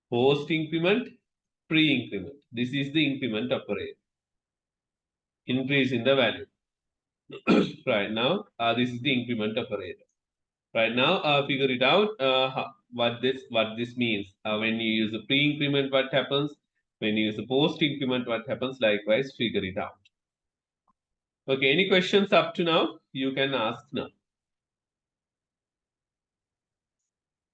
Post increment, pre-increment. This is the increment operator. Increase in the value. Right now, this is the increment operator. Right now, figure it out what this means. When you use the pre-increment, what happens? When you use the post-increment, what happens? Likewise, figure it out. Okay, any questions up to now? You can ask now.